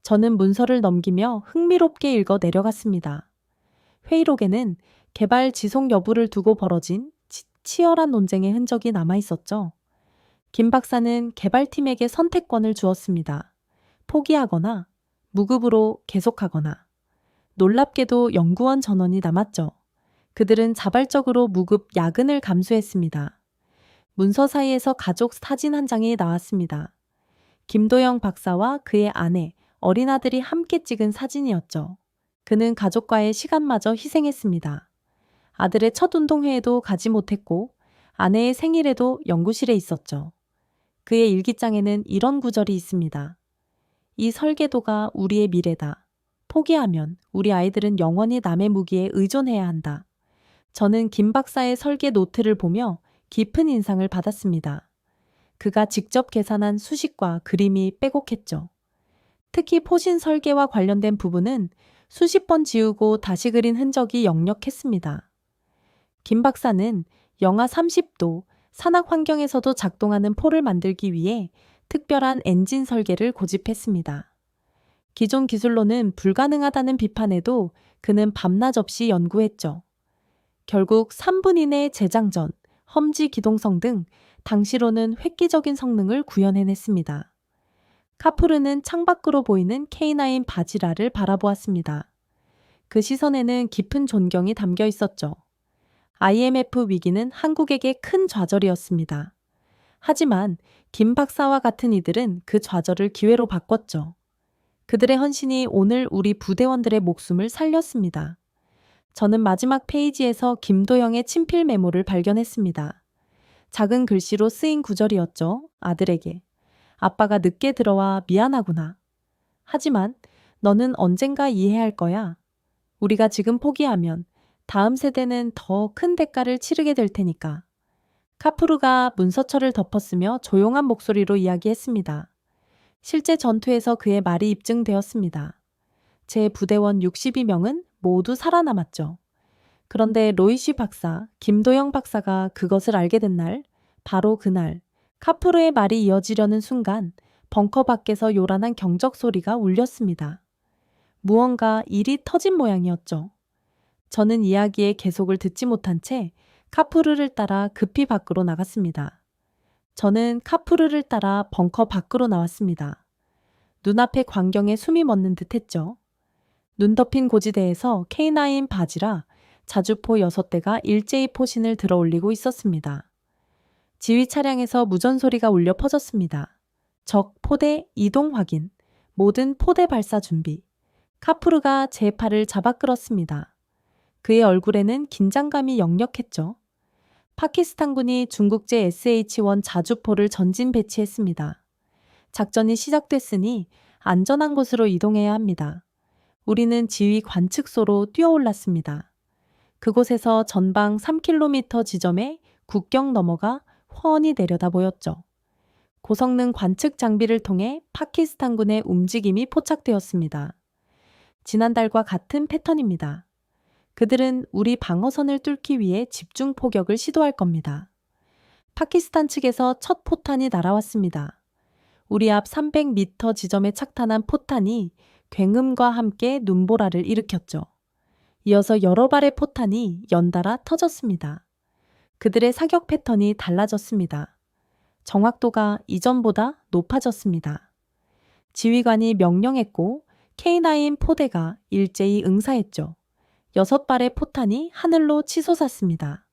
저는 문서를 넘기며 흥미롭게 읽어 내려갔습니다. 회의록에는 개발 지속 여부를 두고 벌어진 치열한 논쟁의 흔적이 남아 있었죠. 김 박사는 개발팀에게 선택권을 주었습니다. 포기하거나 무급으로 계속하거나. 놀랍게도 연구원 전원이 남았죠. 그들은 자발적으로 무급 야근을 감수했습니다. 문서 사이에서 가족 사진 한 장이 나왔습니다. 김도영 박사와 그의 아내, 어린 아들이 함께 찍은 사진이었죠. 그는 가족과의 시간마저 희생했습니다. 아들의 첫 운동회에도 가지 못했고 아내의 생일에도 연구실에 있었죠. 그의 일기장에는 이런 구절이 있습니다. 이 설계도가 우리의 미래다. 포기하면 우리 아이들은 영원히 남의 무기에 의존해야 한다. 저는 김 박사의 설계 노트를 보며 깊은 인상을 받았습니다. 그가 직접 계산한 수식과 그림이 빼곡했죠. 특히 포신 설계와 관련된 부분은 수십 번 지우고 다시 그린 흔적이 역력했습니다. 김 박사는 영하 30도 산악 환경에서도 작동하는 포를 만들기 위해 특별한 엔진 설계를 고집했습니다. 기존 기술로는 불가능하다는 비판에도 그는 밤낮 없이 연구했죠. 결국 3분 이내 재장전, 험지 기동성 등 당시로는 획기적인 성능을 구현해냈습니다. 카푸르는 창밖으로 보이는 K9 바지라를 바라보았습니다. 그 시선에는 깊은 존경이 담겨 있었죠. IMF 위기는 한국에게 큰 좌절이었습니다. 하지만 김 박사와 같은 이들은 그 좌절을 기회로 바꿨죠. 그들의 헌신이 오늘 우리 부대원들의 목숨을 살렸습니다. 저는 마지막 페이지에서 김도영의 친필 메모를 발견했습니다. 작은 글씨로 쓰인 구절이었죠. 아들에게. 아빠가 늦게 들어와 미안하구나. 하지만 너는 언젠가 이해할 거야. 우리가 지금 포기하면 다음 세대는 더 큰 대가를 치르게 될 테니까. 카푸르가 문서철을 덮었으며 조용한 목소리로 이야기했습니다. 실제 전투에서 그의 말이 입증되었습니다. 제 부대원 62명은 모두 살아남았죠. 그런데 로이시 박사, 김도영 박사가 그것을 알게 된 날, 바로 그날, 카푸르의 말이 이어지려는 순간 벙커 밖에서 요란한 경적 소리가 울렸습니다. 무언가 일이 터진 모양이었죠. 저는 이야기의 계속을 듣지 못한 채 카푸르를 따라 급히 밖으로 나갔습니다. 저는 카푸르를 따라 벙커 밖으로 나왔습니다. 눈앞의 광경에 숨이 멎는 듯 했죠. 눈 덮인 고지대에서 K9 바지라 자주포 6대가 일제히 포신을 들어 올리고 있었습니다. 지휘 차량에서 무전 소리가 울려 퍼졌습니다. 적 포대 이동 확인, 모든 포대 발사 준비. 카푸르가 제 팔을 잡아 끌었습니다. 그의 얼굴에는 긴장감이 역력했죠. 파키스탄군이 중국제 SH-1 자주포를 전진 배치했습니다. 작전이 시작됐으니 안전한 곳으로 이동해야 합니다. 우리는 지휘 관측소로 뛰어올랐습니다. 그곳에서 전방 3km 지점에 국경 넘어가 훤히 내려다 보였죠. 고성능 관측 장비를 통해 파키스탄군의 움직임이 포착되었습니다. 지난달과 같은 패턴입니다. 그들은 우리 방어선을 뚫기 위해 집중 포격을 시도할 겁니다. 파키스탄 측에서 첫 포탄이 날아왔습니다. 우리 앞 300m 지점에 착탄한 포탄이 굉음과 함께 눈보라를 일으켰죠. 이어서 여러 발의 포탄이 연달아 터졌습니다. 그들의 사격 패턴이 달라졌습니다. 정확도가 이전보다 높아졌습니다. 지휘관이 명령했고 K9 포대가 일제히 응사했죠. 6발의 포탄이 하늘로 치솟았습니다.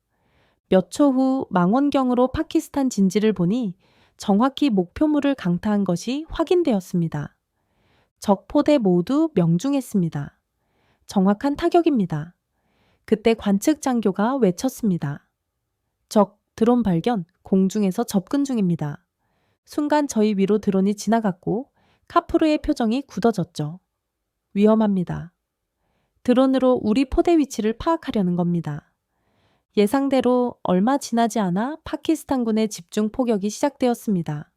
몇 초 후 망원경으로 파키스탄 진지를 보니 정확히 목표물을 강타한 것이 확인되었습니다. 적 포대 모두 명중했습니다. 정확한 타격입니다. 그때 관측 장교가 외쳤습니다. 적 드론 발견, 공중에서 접근 중입니다. 순간 저희 위로 드론이 지나갔고 카프르의 표정이 굳어졌죠. 위험합니다. 드론으로 우리 포대 위치를 파악하려는 겁니다. 예상대로 얼마 지나지 않아 파키스탄군의 집중 포격이 시작되었습니다.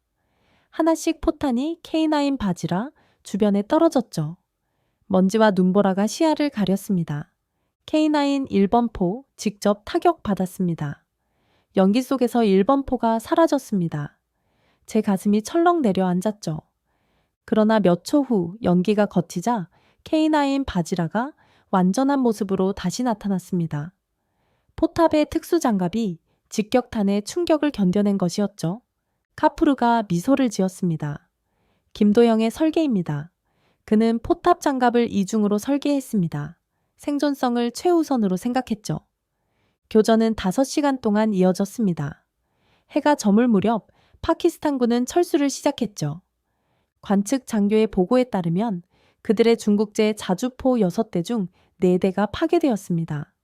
하나씩 포탄이 K9 바지라 주변에 떨어졌죠. 먼지와 눈보라가 시야를 가렸습니다. K9 1번 포 직접 타격받았습니다. 연기 속에서 1번 포가 사라졌습니다. 제 가슴이 철렁 내려앉았죠. 그러나 몇 초 후 연기가 걷히자 K9 바지라가 완전한 모습으로 다시 나타났습니다. 포탑의 특수 장갑이 직격탄의 충격을 견뎌낸 것이었죠. 카프루가 미소를 지었습니다. 김도영의 설계입니다. 그는 포탑 장갑을 이중으로 설계했습니다. 생존성을 최우선으로 생각했죠. 교전은 5시간 동안 이어졌습니다. 해가 저물 무렵 파키스탄군은 철수를 시작했죠. 관측 장교의 보고에 따르면 그들의 중국제 자주포 6대 중 4대가 파괴되었습니다.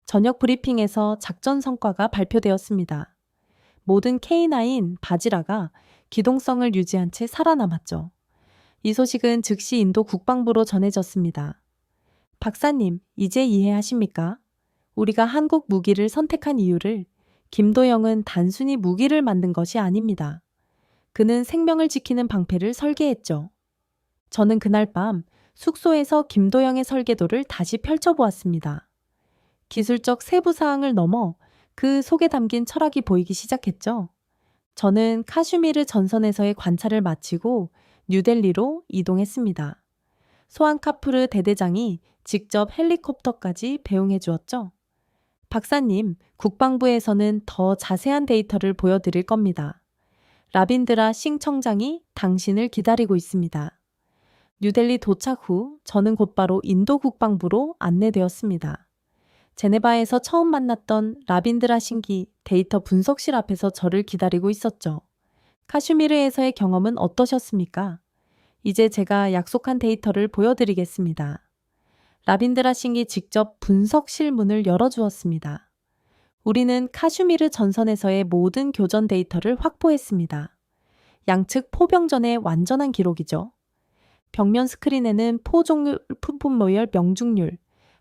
저녁 브리핑에서 작전 성과가 발표되었습니다. 모든 K9 바지라가 기동성을 유지한 채 살아남았죠. 이 소식은 즉시 인도 국방부로 전해졌습니다. 박사님, 이제 이해하십니까? 우리가 한국 무기를 선택한 이유를 김도영은 단순히 무기를 만든 것이 아닙니다. 그는 생명을 지키는 방패를 설계했죠. 저는 그날 밤 숙소에서 김도영의 설계도를 다시 펼쳐보았습니다. 기술적 세부 사항을 넘어 그 속에 담긴 철학이 보이기 시작했죠. 저는 카슈미르 전선에서의 관찰을 마치고 뉴델리로 이동했습니다. 소한 카프르 대대장이 직접 헬리콥터까지 배웅해 주었죠. 박사님, 국방부에서는 더 자세한 데이터를 보여드릴 겁니다. 라빈드라 싱 청장이 당신을 기다리고 있습니다. 뉴델리 도착 후 저는 곧바로 인도 국방부로 안내되었습니다. 제네바에서 처음 만났던 라빈드라 싱기 데이터 분석실 앞에서 저를 기다리고 있었죠. 카슈미르에서의 경험은 어떠셨습니까? 이제 제가 약속한 데이터를 보여드리겠습니다. 라빈드라 싱이 직접 분석실 문을 열어주었습니다. 우리는 카슈미르 전선에서의 모든 교전 데이터를 확보했습니다. 양측 포병전의 완전한 기록이죠. 벽면 스크린에는 포 종류, 품품 모열 명중률,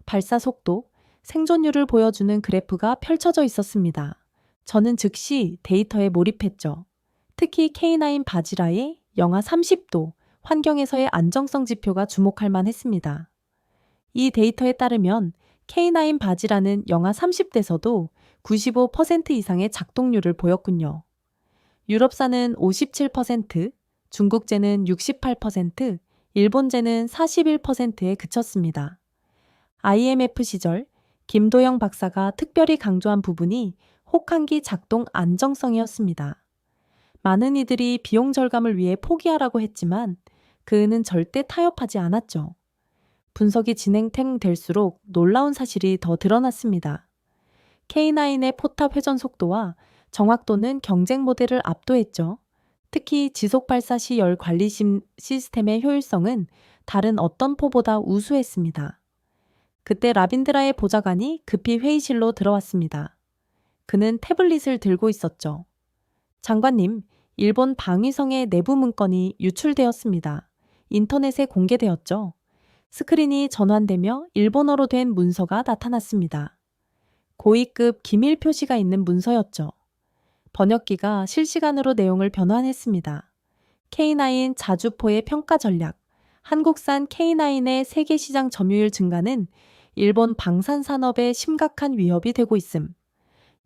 발사 속도, 생존율을 보여주는 그래프가 펼쳐져 있었습니다. 저는 즉시 데이터에 몰입했죠. 특히 K9 바지라의 영하 30도 환경에서의 안정성 지표가 주목할 만했습니다. 이 데이터에 따르면 K9 바지라는 영하 30대에서도 95% 이상의 작동률을 보였군요. 유럽산은 57%, 중국제는 68%, 일본제는 41%에 그쳤습니다. IMF 시절 김도영 박사가 특별히 강조한 부분이 혹한기 작동 안정성이었습니다. 많은 이들이 비용 절감을 위해 포기하라고 했지만 그는 절대 타협하지 않았죠. 분석이 진행될수록 놀라운 사실이 더 드러났습니다. K9의 포탑 회전 속도와 정확도는 경쟁 모델을 압도했죠. 특히 지속 발사 시 열 관리 시스템의 효율성은 다른 어떤 포보다 우수했습니다. 그때 라빈드라의 보좌관이 급히 회의실로 들어왔습니다. 그는 태블릿을 들고 있었죠. 장관님, 일본 방위성의 내부 문건이 유출되었습니다. 인터넷에 공개되었죠. 스크린이 전환되며 일본어로 된 문서가 나타났습니다. 고위급 기밀 표시가 있는 문서였죠. 번역기가 실시간으로 내용을 변환했습니다. K9 자주포의 평가 전략, 한국산 K9의 세계 시장 점유율 증가는 일본 방산 산업에 심각한 위협이 되고 있음.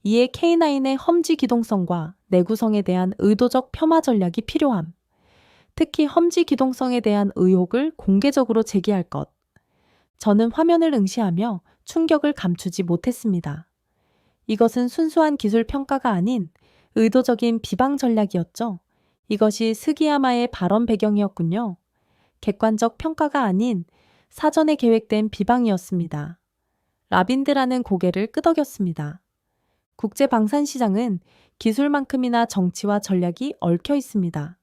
이에 K9의 험지 기동성과 내구성에 대한 의도적 폄하 전략이 필요함. 특히 험지 기동성에 대한 의혹을 공개적으로 제기할 것. 저는 화면을 응시하며 충격을 감추지 못했습니다. 이것은 순수한 기술 평가가 아닌 의도적인 비방 전략이었죠. 이것이 스기야마의 발언 배경이었군요. 객관적 평가가 아닌 사전에 계획된 비방이었습니다. 라빈드라는 고개를 끄덕였습니다. 국제방산시장은 기술만큼이나 정치와 전략이 얽혀 있습니다.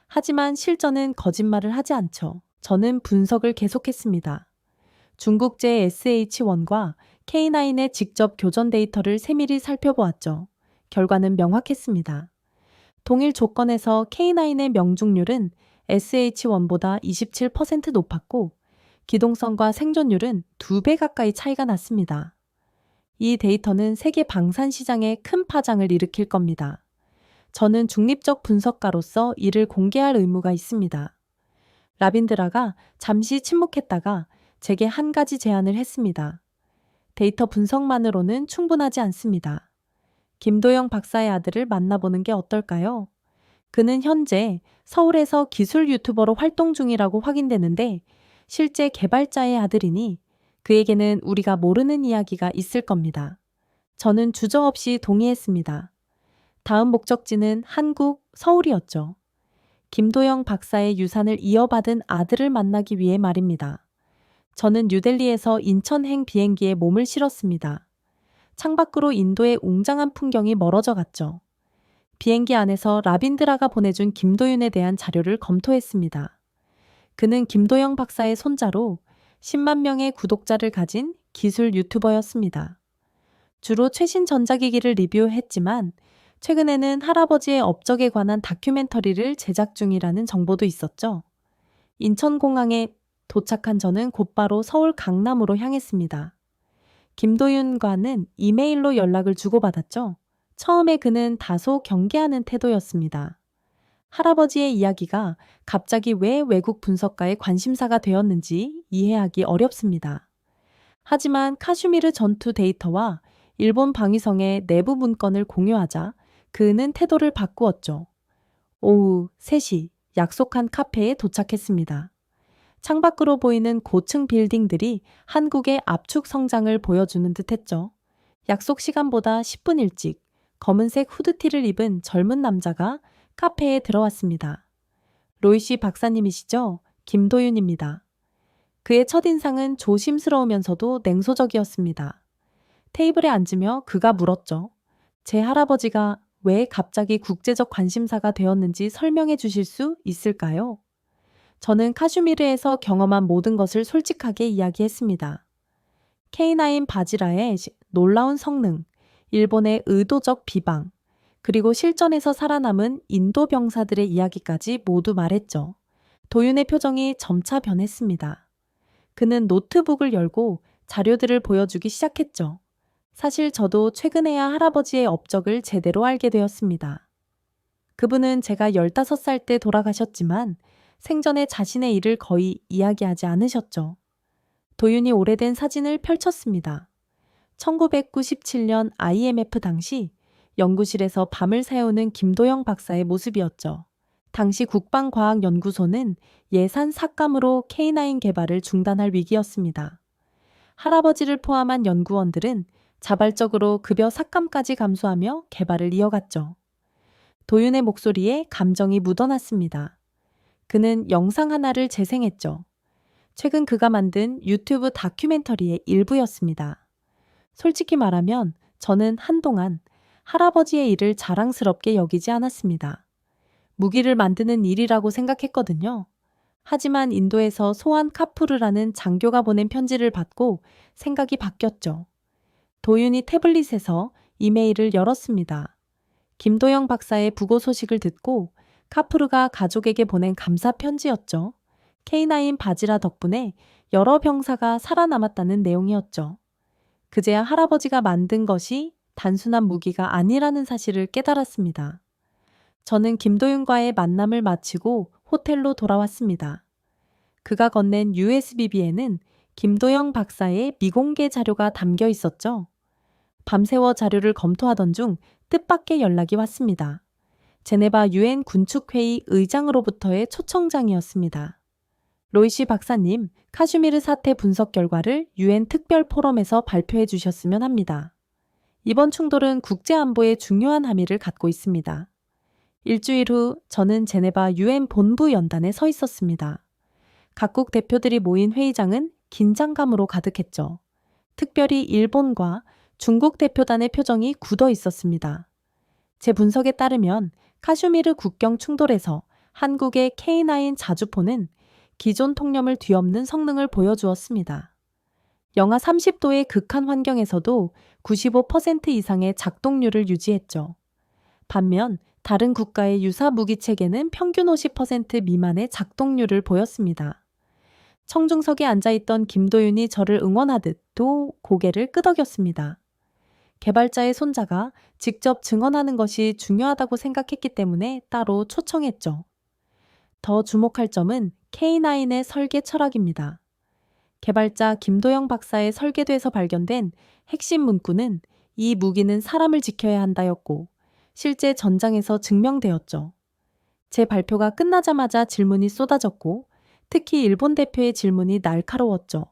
하지만 실전은 거짓말을 하지 않죠. 저는 분석을 계속했습니다. 중국제 SH1과 K9의 직접 교전 데이터를 세밀히 살펴보았죠. 결과는 명확했습니다. 동일 조건에서 K9의 명중률은 SH1보다 27% 높았고 기동성과 생존율은 2배 가까이 차이가 났습니다. 이 데이터는 세계 방산 시장에 큰 파장을 일으킬 겁니다. 저는 중립적 분석가로서 이를 공개할 의무가 있습니다. 라빈드라가 잠시 침묵했다가 제게 한 가지 제안을 했습니다. 데이터 분석만으로는 충분하지 않습니다. 김도영 박사의 아들을 만나보는 게 어떨까요? 그는 현재 서울에서 기술 유튜버로 활동 중이라고 확인되는데 실제 개발자의 아들이니 그에게는 우리가 모르는 이야기가 있을 겁니다. 저는 주저없이 동의했습니다. 다음 목적지는 한국, 서울이었죠. 김도영 박사의 유산을 이어받은 아들을 만나기 위해 말입니다. 저는 뉴델리에서 인천행 비행기에 몸을 실었습니다. 창밖으로 인도의 웅장한 풍경이 멀어져 갔죠. 비행기 안에서 라빈드라가 보내준 김도윤에 대한 자료를 검토했습니다. 그는 김도영 박사의 손자로 10만 명의 구독자를 가진 기술 유튜버였습니다. 주로 최신 전자기기를 리뷰했지만 최근에는 할아버지의 업적에 관한 다큐멘터리를 제작 중이라는 정보도 있었죠. 인천공항에 도착한 저는 곧바로 서울 강남으로 향했습니다. 김도윤과는 이메일로 연락을 주고받았죠. 처음에 그는 다소 경계하는 태도였습니다. 할아버지의 이야기가 갑자기 왜 외국 분석가의 관심사가 되었는지 이해하기 어렵습니다. 하지만 카슈미르 전투 데이터와 일본 방위성의 내부 문건을 공유하자 그는 태도를 바꾸었죠. 오후 3시 약속한 카페에 도착했습니다. 창밖으로 보이는 고층 빌딩들이 한국의 압축 성장을 보여주는 듯했죠. 약속 시간보다 10분 일찍 검은색 후드티를 입은 젊은 남자가 카페에 들어왔습니다. 로이씨 박사님이시죠? 김도윤입니다. 그의 첫인상은 조심스러우면서도 냉소적이었습니다. 테이블에 앉으며 그가 물었죠. 제 할아버지가 왜 갑자기 국제적 관심사가 되었는지 설명해 주실 수 있을까요? 저는 카슈미르에서 경험한 모든 것을 솔직하게 이야기했습니다. K9 바지라의 놀라운 성능, 일본의 의도적 비방, 그리고 실전에서 살아남은 인도 병사들의 이야기까지 모두 말했죠. 도윤의 표정이 점차 변했습니다. 그는 노트북을 열고 자료들을 보여주기 시작했죠. 사실 저도 최근에야 할아버지의 업적을 제대로 알게 되었습니다. 그분은 제가 15살 때 돌아가셨지만 생전에 자신의 일을 거의 이야기하지 않으셨죠. 도윤이 오래된 사진을 펼쳤습니다. 1997년 IMF 당시 연구실에서 밤을 새우는 김도영 박사의 모습이었죠. 당시 국방과학연구소는 예산 삭감으로 K9 개발을 중단할 위기였습니다. 할아버지를 포함한 연구원들은 자발적으로 급여 삭감까지 감수하며 개발을 이어갔죠. 도윤의 목소리에 감정이 묻어났습니다. 그는 영상 하나를 재생했죠. 최근 그가 만든 유튜브 다큐멘터리의 일부였습니다. 솔직히 말하면 저는 한동안 할아버지의 일을 자랑스럽게 여기지 않았습니다. 무기를 만드는 일이라고 생각했거든요. 하지만 인도에서 소한 카푸르라는 장교가 보낸 편지를 받고 생각이 바뀌었죠. 도윤이 태블릿에서 이메일을 열었습니다. 김도영 박사의 부고 소식을 듣고 카푸르가 가족에게 보낸 감사 편지였죠. K9 바지라 덕분에 여러 병사가 살아남았다는 내용이었죠. 그제야 할아버지가 만든 것이 단순한 무기가 아니라는 사실을 깨달았습니다. 저는 김도윤과의 만남을 마치고 호텔로 돌아왔습니다. 그가 건넨 USB에는 김도영 박사의 미공개 자료가 담겨 있었죠. 밤새워 자료를 검토하던 중 뜻밖의 연락이 왔습니다. 제네바 유엔 군축회의 의장으로부터의 초청장이었습니다. 로이시 박사님, 카슈미르 사태 분석 결과를 유엔 특별 포럼에서 발표해 주셨으면 합니다. 이번 충돌은 국제안보에 중요한 함의를 갖고 있습니다. 일주일 후 저는 제네바 유엔 본부 연단에 서 있었습니다. 각국 대표들이 모인 회의장은 긴장감으로 가득했죠. 특별히 일본과 중국 대표단의 표정이 굳어 있었습니다. 제 분석에 따르면 카슈미르 국경 충돌에서 한국의 K9 자주포는 기존 통념을 뒤엎는 성능을 보여주었습니다. 영하 30도의 극한 환경에서도 95% 이상의 작동률을 유지했죠. 반면 다른 국가의 유사 무기 체계는 평균 50% 미만의 작동률을 보였습니다. 청중석에 앉아있던 김도윤이 저를 응원하듯 또 고개를 끄덕였습니다. 개발자의 손자가 직접 증언하는 것이 중요하다고 생각했기 때문에 따로 초청했죠. 더 주목할 점은 K9의 설계 철학입니다. 개발자 김도영 박사의 설계도에서 발견된 핵심 문구는 이 무기는 사람을 지켜야 한다였고 실제 전장에서 증명되었죠. 제 발표가 끝나자마자 질문이 쏟아졌고 특히 일본 대표의 질문이 날카로웠죠.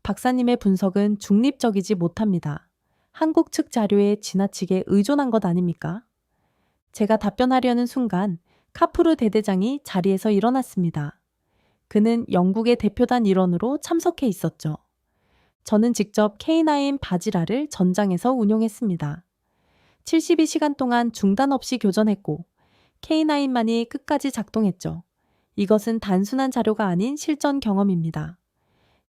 박사님의 분석은 중립적이지 못합니다. 한국 측 자료에 지나치게 의존한 것 아닙니까? 제가 답변하려는 순간 카푸르 대대장이 자리에서 일어났습니다. 그는 영국의 대표단 일원으로 참석해 있었죠. 저는 직접 K9 바지라를 전장에서 운용했습니다. 72시간 동안 중단 없이 교전했고 K9만이 끝까지 작동했죠. 이것은 단순한 자료가 아닌 실전 경험입니다.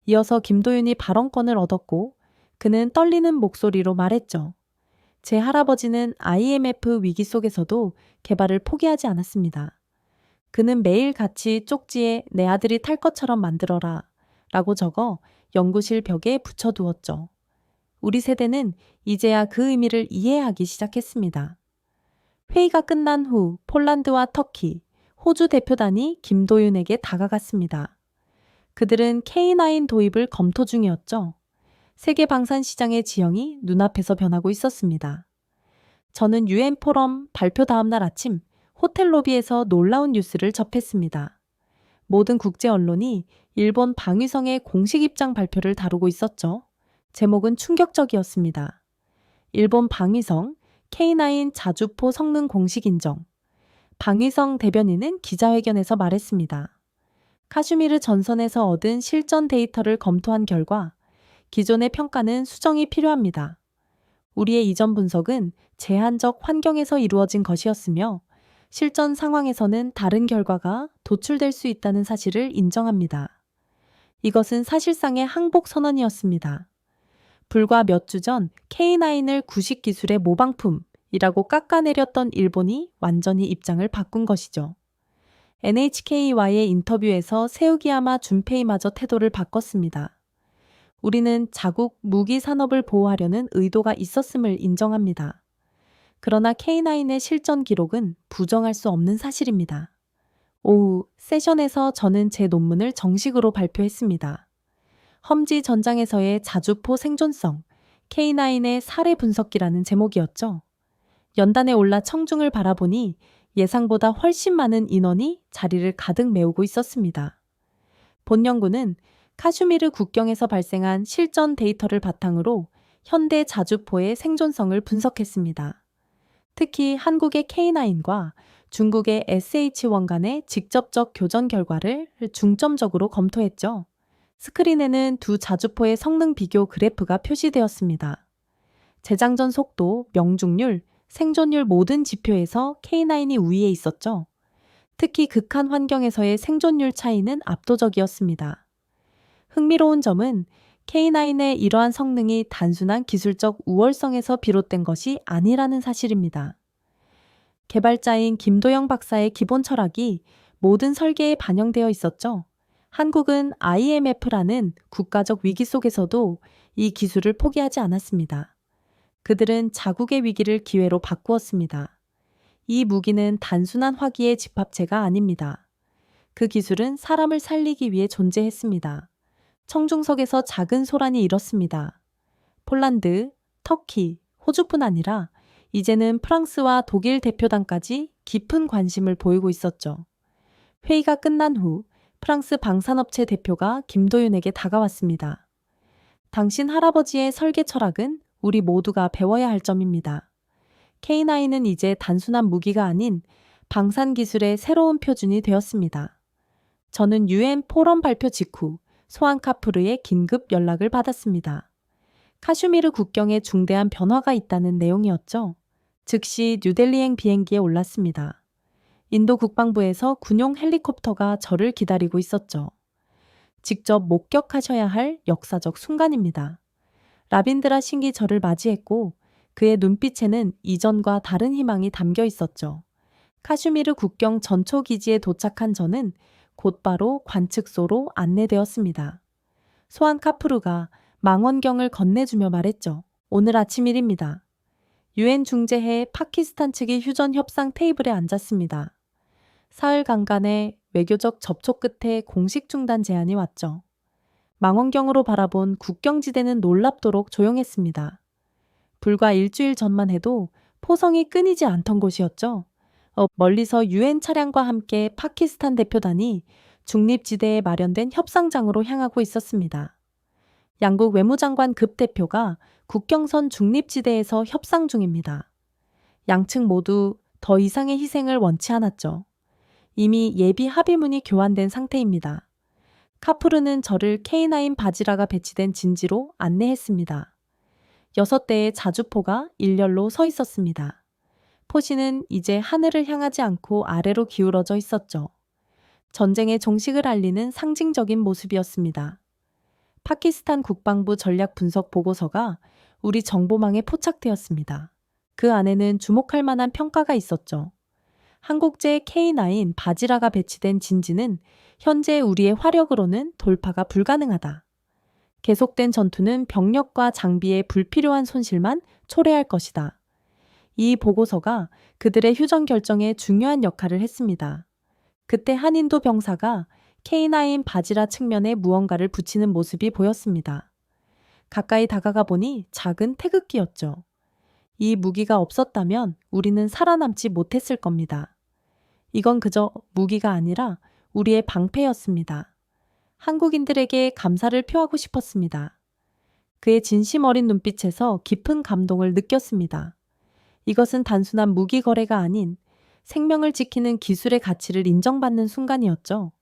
이어서 김도윤이 발언권을 얻었고 그는 떨리는 목소리로 말했죠. 제 할아버지는 IMF 위기 속에서도 개발을 포기하지 않았습니다. 그는 매일 같이 쪽지에 내 아들이 탈 것처럼 만들어라 라고 적어 연구실 벽에 붙여두었죠. 우리 세대는 이제야 그 의미를 이해하기 시작했습니다. 회의가 끝난 후 폴란드와 터키, 호주 대표단이 김도윤에게 다가갔습니다. 그들은 K9 도입을 검토 중이었죠. 세계 방산 시장의 지형이 눈앞에서 변하고 있었습니다. 저는 유엔 포럼 발표 다음 날 아침 호텔 로비에서 놀라운 뉴스를 접했습니다. 모든 국제 언론이 일본 방위성의 공식 입장 발표를 다루고 있었죠. 제목은 충격적이었습니다. 일본 방위성 K9 자주포 성능 공식 인정. 방위성 대변인은 기자회견에서 말했습니다. 카슈미르 전선에서 얻은 실전 데이터를 검토한 결과 기존의 평가는 수정이 필요합니다. 우리의 이전 분석은 제한적 환경에서 이루어진 것이었으며 실전 상황에서는 다른 결과가 도출될 수 있다는 사실을 인정합니다. 이것은 사실상의 항복 선언이었습니다. 불과 몇 주 전 K9을 구식 기술의 모방품이라고 깎아내렸던 일본이 완전히 입장을 바꾼 것이죠. NHK와의 인터뷰에서 세우기야마 준페이마저 태도를 바꿨습니다. 우리는 자국 무기 산업을 보호하려는 의도가 있었음을 인정합니다. 그러나 K9의 실전 기록은 부정할 수 없는 사실입니다. 오후 세션에서 저는 제 논문을 정식으로 발표했습니다. 험지 전장에서의 자주포 생존성, K9의 사례 분석기라는 제목이었죠. 연단에 올라 청중을 바라보니 예상보다 훨씬 많은 인원이 자리를 가득 메우고 있었습니다. 본 연구는 카슈미르 국경에서 발생한 실전 데이터를 바탕으로 현대 자주포의 생존성을 분석했습니다. 특히 한국의 K9과 중국의 SH1 간의 직접적 교전 결과를 중점적으로 검토했죠. 스크린에는 두 자주포의 성능 비교 그래프가 표시되었습니다. 재장전 속도, 명중률, 생존율 모든 지표에서 K9이 우위에 있었죠. 특히 극한 환경에서의 생존율 차이는 압도적이었습니다. 흥미로운 점은 K9의 이러한 성능이 단순한 기술적 우월성에서 비롯된 것이 아니라는 사실입니다. 개발자인 김도영 박사의 기본 철학이 모든 설계에 반영되어 있었죠. 한국은 IMF라는 국가적 위기 속에서도 이 기술을 포기하지 않았습니다. 그들은 자국의 위기를 기회로 바꾸었습니다. 이 무기는 단순한 화기의 집합체가 아닙니다. 그 기술은 사람을 살리기 위해 존재했습니다. 청중석에서 작은 소란이 일었습니다. 폴란드, 터키, 호주뿐 아니라 이제는 프랑스와 독일 대표단까지 깊은 관심을 보이고 있었죠. 회의가 끝난 후 프랑스 방산업체 대표가 김도윤에게 다가왔습니다. 당신 할아버지의 설계 철학은 우리 모두가 배워야 할 점입니다. K9은 이제 단순한 무기가 아닌 방산 기술의 새로운 표준이 되었습니다. 저는 UN 포럼 발표 직후 소한 카프르의 긴급 연락을 받았습니다. 카슈미르 국경에 중대한 변화가 있다는 내용이었죠. 즉시 뉴델리행 비행기에 올랐습니다. 인도 국방부에서 군용 헬리콥터가 저를 기다리고 있었죠. 직접 목격하셔야 할 역사적 순간입니다. 라빈드라 신기 저를 맞이했고 그의 눈빛에는 이전과 다른 희망이 담겨 있었죠. 카슈미르 국경 전초 기지에 도착한 저는 곧바로 관측소로 안내되었습니다. 소한 카프루가 망원경을 건네주며 말했죠. 오늘 아침 일입니다. 유엔 중재회 파키스탄 측이 휴전 협상 테이블에 앉았습니다. 사흘 간간의 외교적 접촉 끝에 공식 중단 제안이 왔죠. 망원경으로 바라본 국경지대는 놀랍도록 조용했습니다. 불과 일주일 전만 해도 포성이 끊이지 않던 곳이었죠. 멀리서 유엔 차량과 함께 파키스탄 대표단이 중립지대에 마련된 협상장으로 향하고 있었습니다. 양국 외무장관 급 대표가 국경선 중립지대에서 협상 중입니다. 양측 모두 더 이상의 희생을 원치 않았죠. 이미 예비 합의문이 교환된 상태입니다. 카프르는 저를 K9 바지라가 배치된 진지로 안내했습니다. 6대의 자주포가 일렬로 서 있었습니다. 포시는 이제 하늘을 향하지 않고 아래로 기울어져 있었죠. 전쟁의 종식을 알리는 상징적인 모습이었습니다. 파키스탄 국방부 전략 분석 보고서가 우리 정보망에 포착되었습니다. 그 안에는 주목할 만한 평가가 있었죠. 한국제 K9 바지라가 배치된 진지는 현재 우리의 화력으로는 돌파가 불가능하다. 계속된 전투는 병력과 장비의 불필요한 손실만 초래할 것이다. 이 보고서가 그들의 휴전 결정에 중요한 역할을 했습니다. 그때 한 인도 병사가 K9 바지라 측면에 무언가를 붙이는 모습이 보였습니다. 가까이 다가가 보니 작은 태극기였죠. 이 무기가 없었다면 우리는 살아남지 못했을 겁니다. 이건 그저 무기가 아니라 우리의 방패였습니다. 한국인들에게 감사를 표하고 싶었습니다. 그의 진심 어린 눈빛에서 깊은 감동을 느꼈습니다. 이것은 단순한 무기 거래가 아닌 생명을 지키는 기술의 가치를 인정받는 순간이었죠.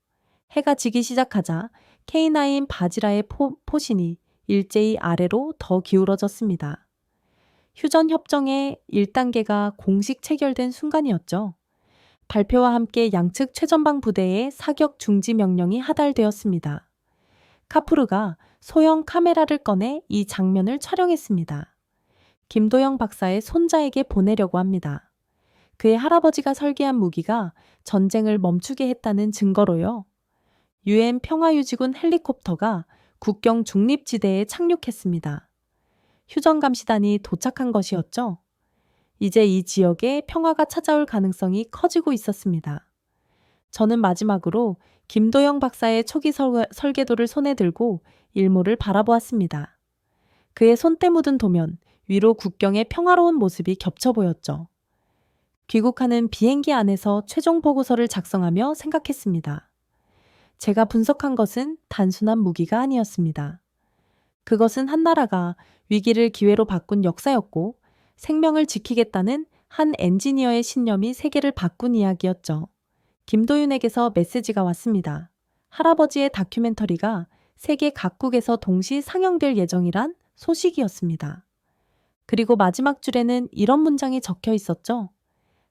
해가 지기 시작하자 K9 바지라의 포신이 일제히 아래로 더 기울어졌습니다. 휴전 협정의 1단계가 공식 체결된 순간이었죠. 발표와 함께 양측 최전방 부대의 사격 중지 명령이 하달되었습니다. 카프르가 소형 카메라를 꺼내 이 장면을 촬영했습니다. 김도영 박사의 손자에게 보내려고 합니다. 그의 할아버지가 설계한 무기가 전쟁을 멈추게 했다는 증거로요. UN 평화유지군 헬리콥터가 국경 중립지대에 착륙했습니다. 휴전감시단이 도착한 것이었죠. 이제 이 지역에 평화가 찾아올 가능성이 커지고 있었습니다. 저는 마지막으로 김도영 박사의 초기 설계도를 손에 들고 일몰을 바라보았습니다. 그의 손때 묻은 도면 위로 국경의 평화로운 모습이 겹쳐 보였죠. 귀국하는 비행기 안에서 최종 보고서를 작성하며 생각했습니다. 제가 분석한 것은 단순한 무기가 아니었습니다. 그것은 한 나라가 위기를 기회로 바꾼 역사였고 생명을 지키겠다는 한 엔지니어의 신념이 세계를 바꾼 이야기였죠. 김도윤에게서 메시지가 왔습니다. 할아버지의 다큐멘터리가 세계 각국에서 동시 상영될 예정이란 소식이었습니다. 그리고 마지막 줄에는 이런 문장이 적혀 있었죠.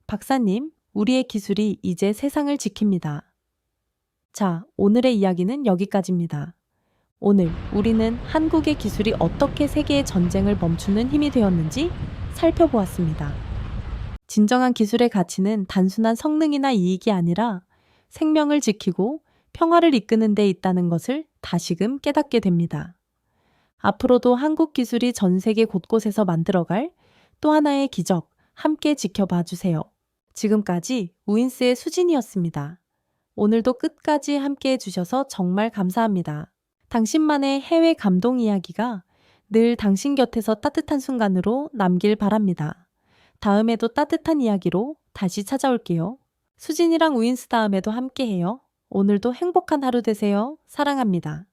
박사님, 우리의 기술이 이제 세상을 지킵니다. 자, 오늘의 이야기는 여기까지입니다. 오늘 우리는 한국의 기술이 어떻게 세계의 전쟁을 멈추는 힘이 되었는지 살펴보았습니다. 진정한 기술의 가치는 단순한 성능이나 이익이 아니라 생명을 지키고 평화를 이끄는 데 있다는 것을 다시금 깨닫게 됩니다. 앞으로도 한국 기술이 전 세계 곳곳에서 만들어갈 또 하나의 기적 함께 지켜봐 주세요. 지금까지 우인스의 수진이었습니다. 오늘도 끝까지 함께 해주셔서 정말 감사합니다. 당신만의 해외 감동 이야기가 늘 당신 곁에서 따뜻한 순간으로 남길 바랍니다. 다음에도 따뜻한 이야기로 다시 찾아올게요. 수진이랑 우인스 다음에도 함께해요. 오늘도 행복한 하루 되세요. 사랑합니다.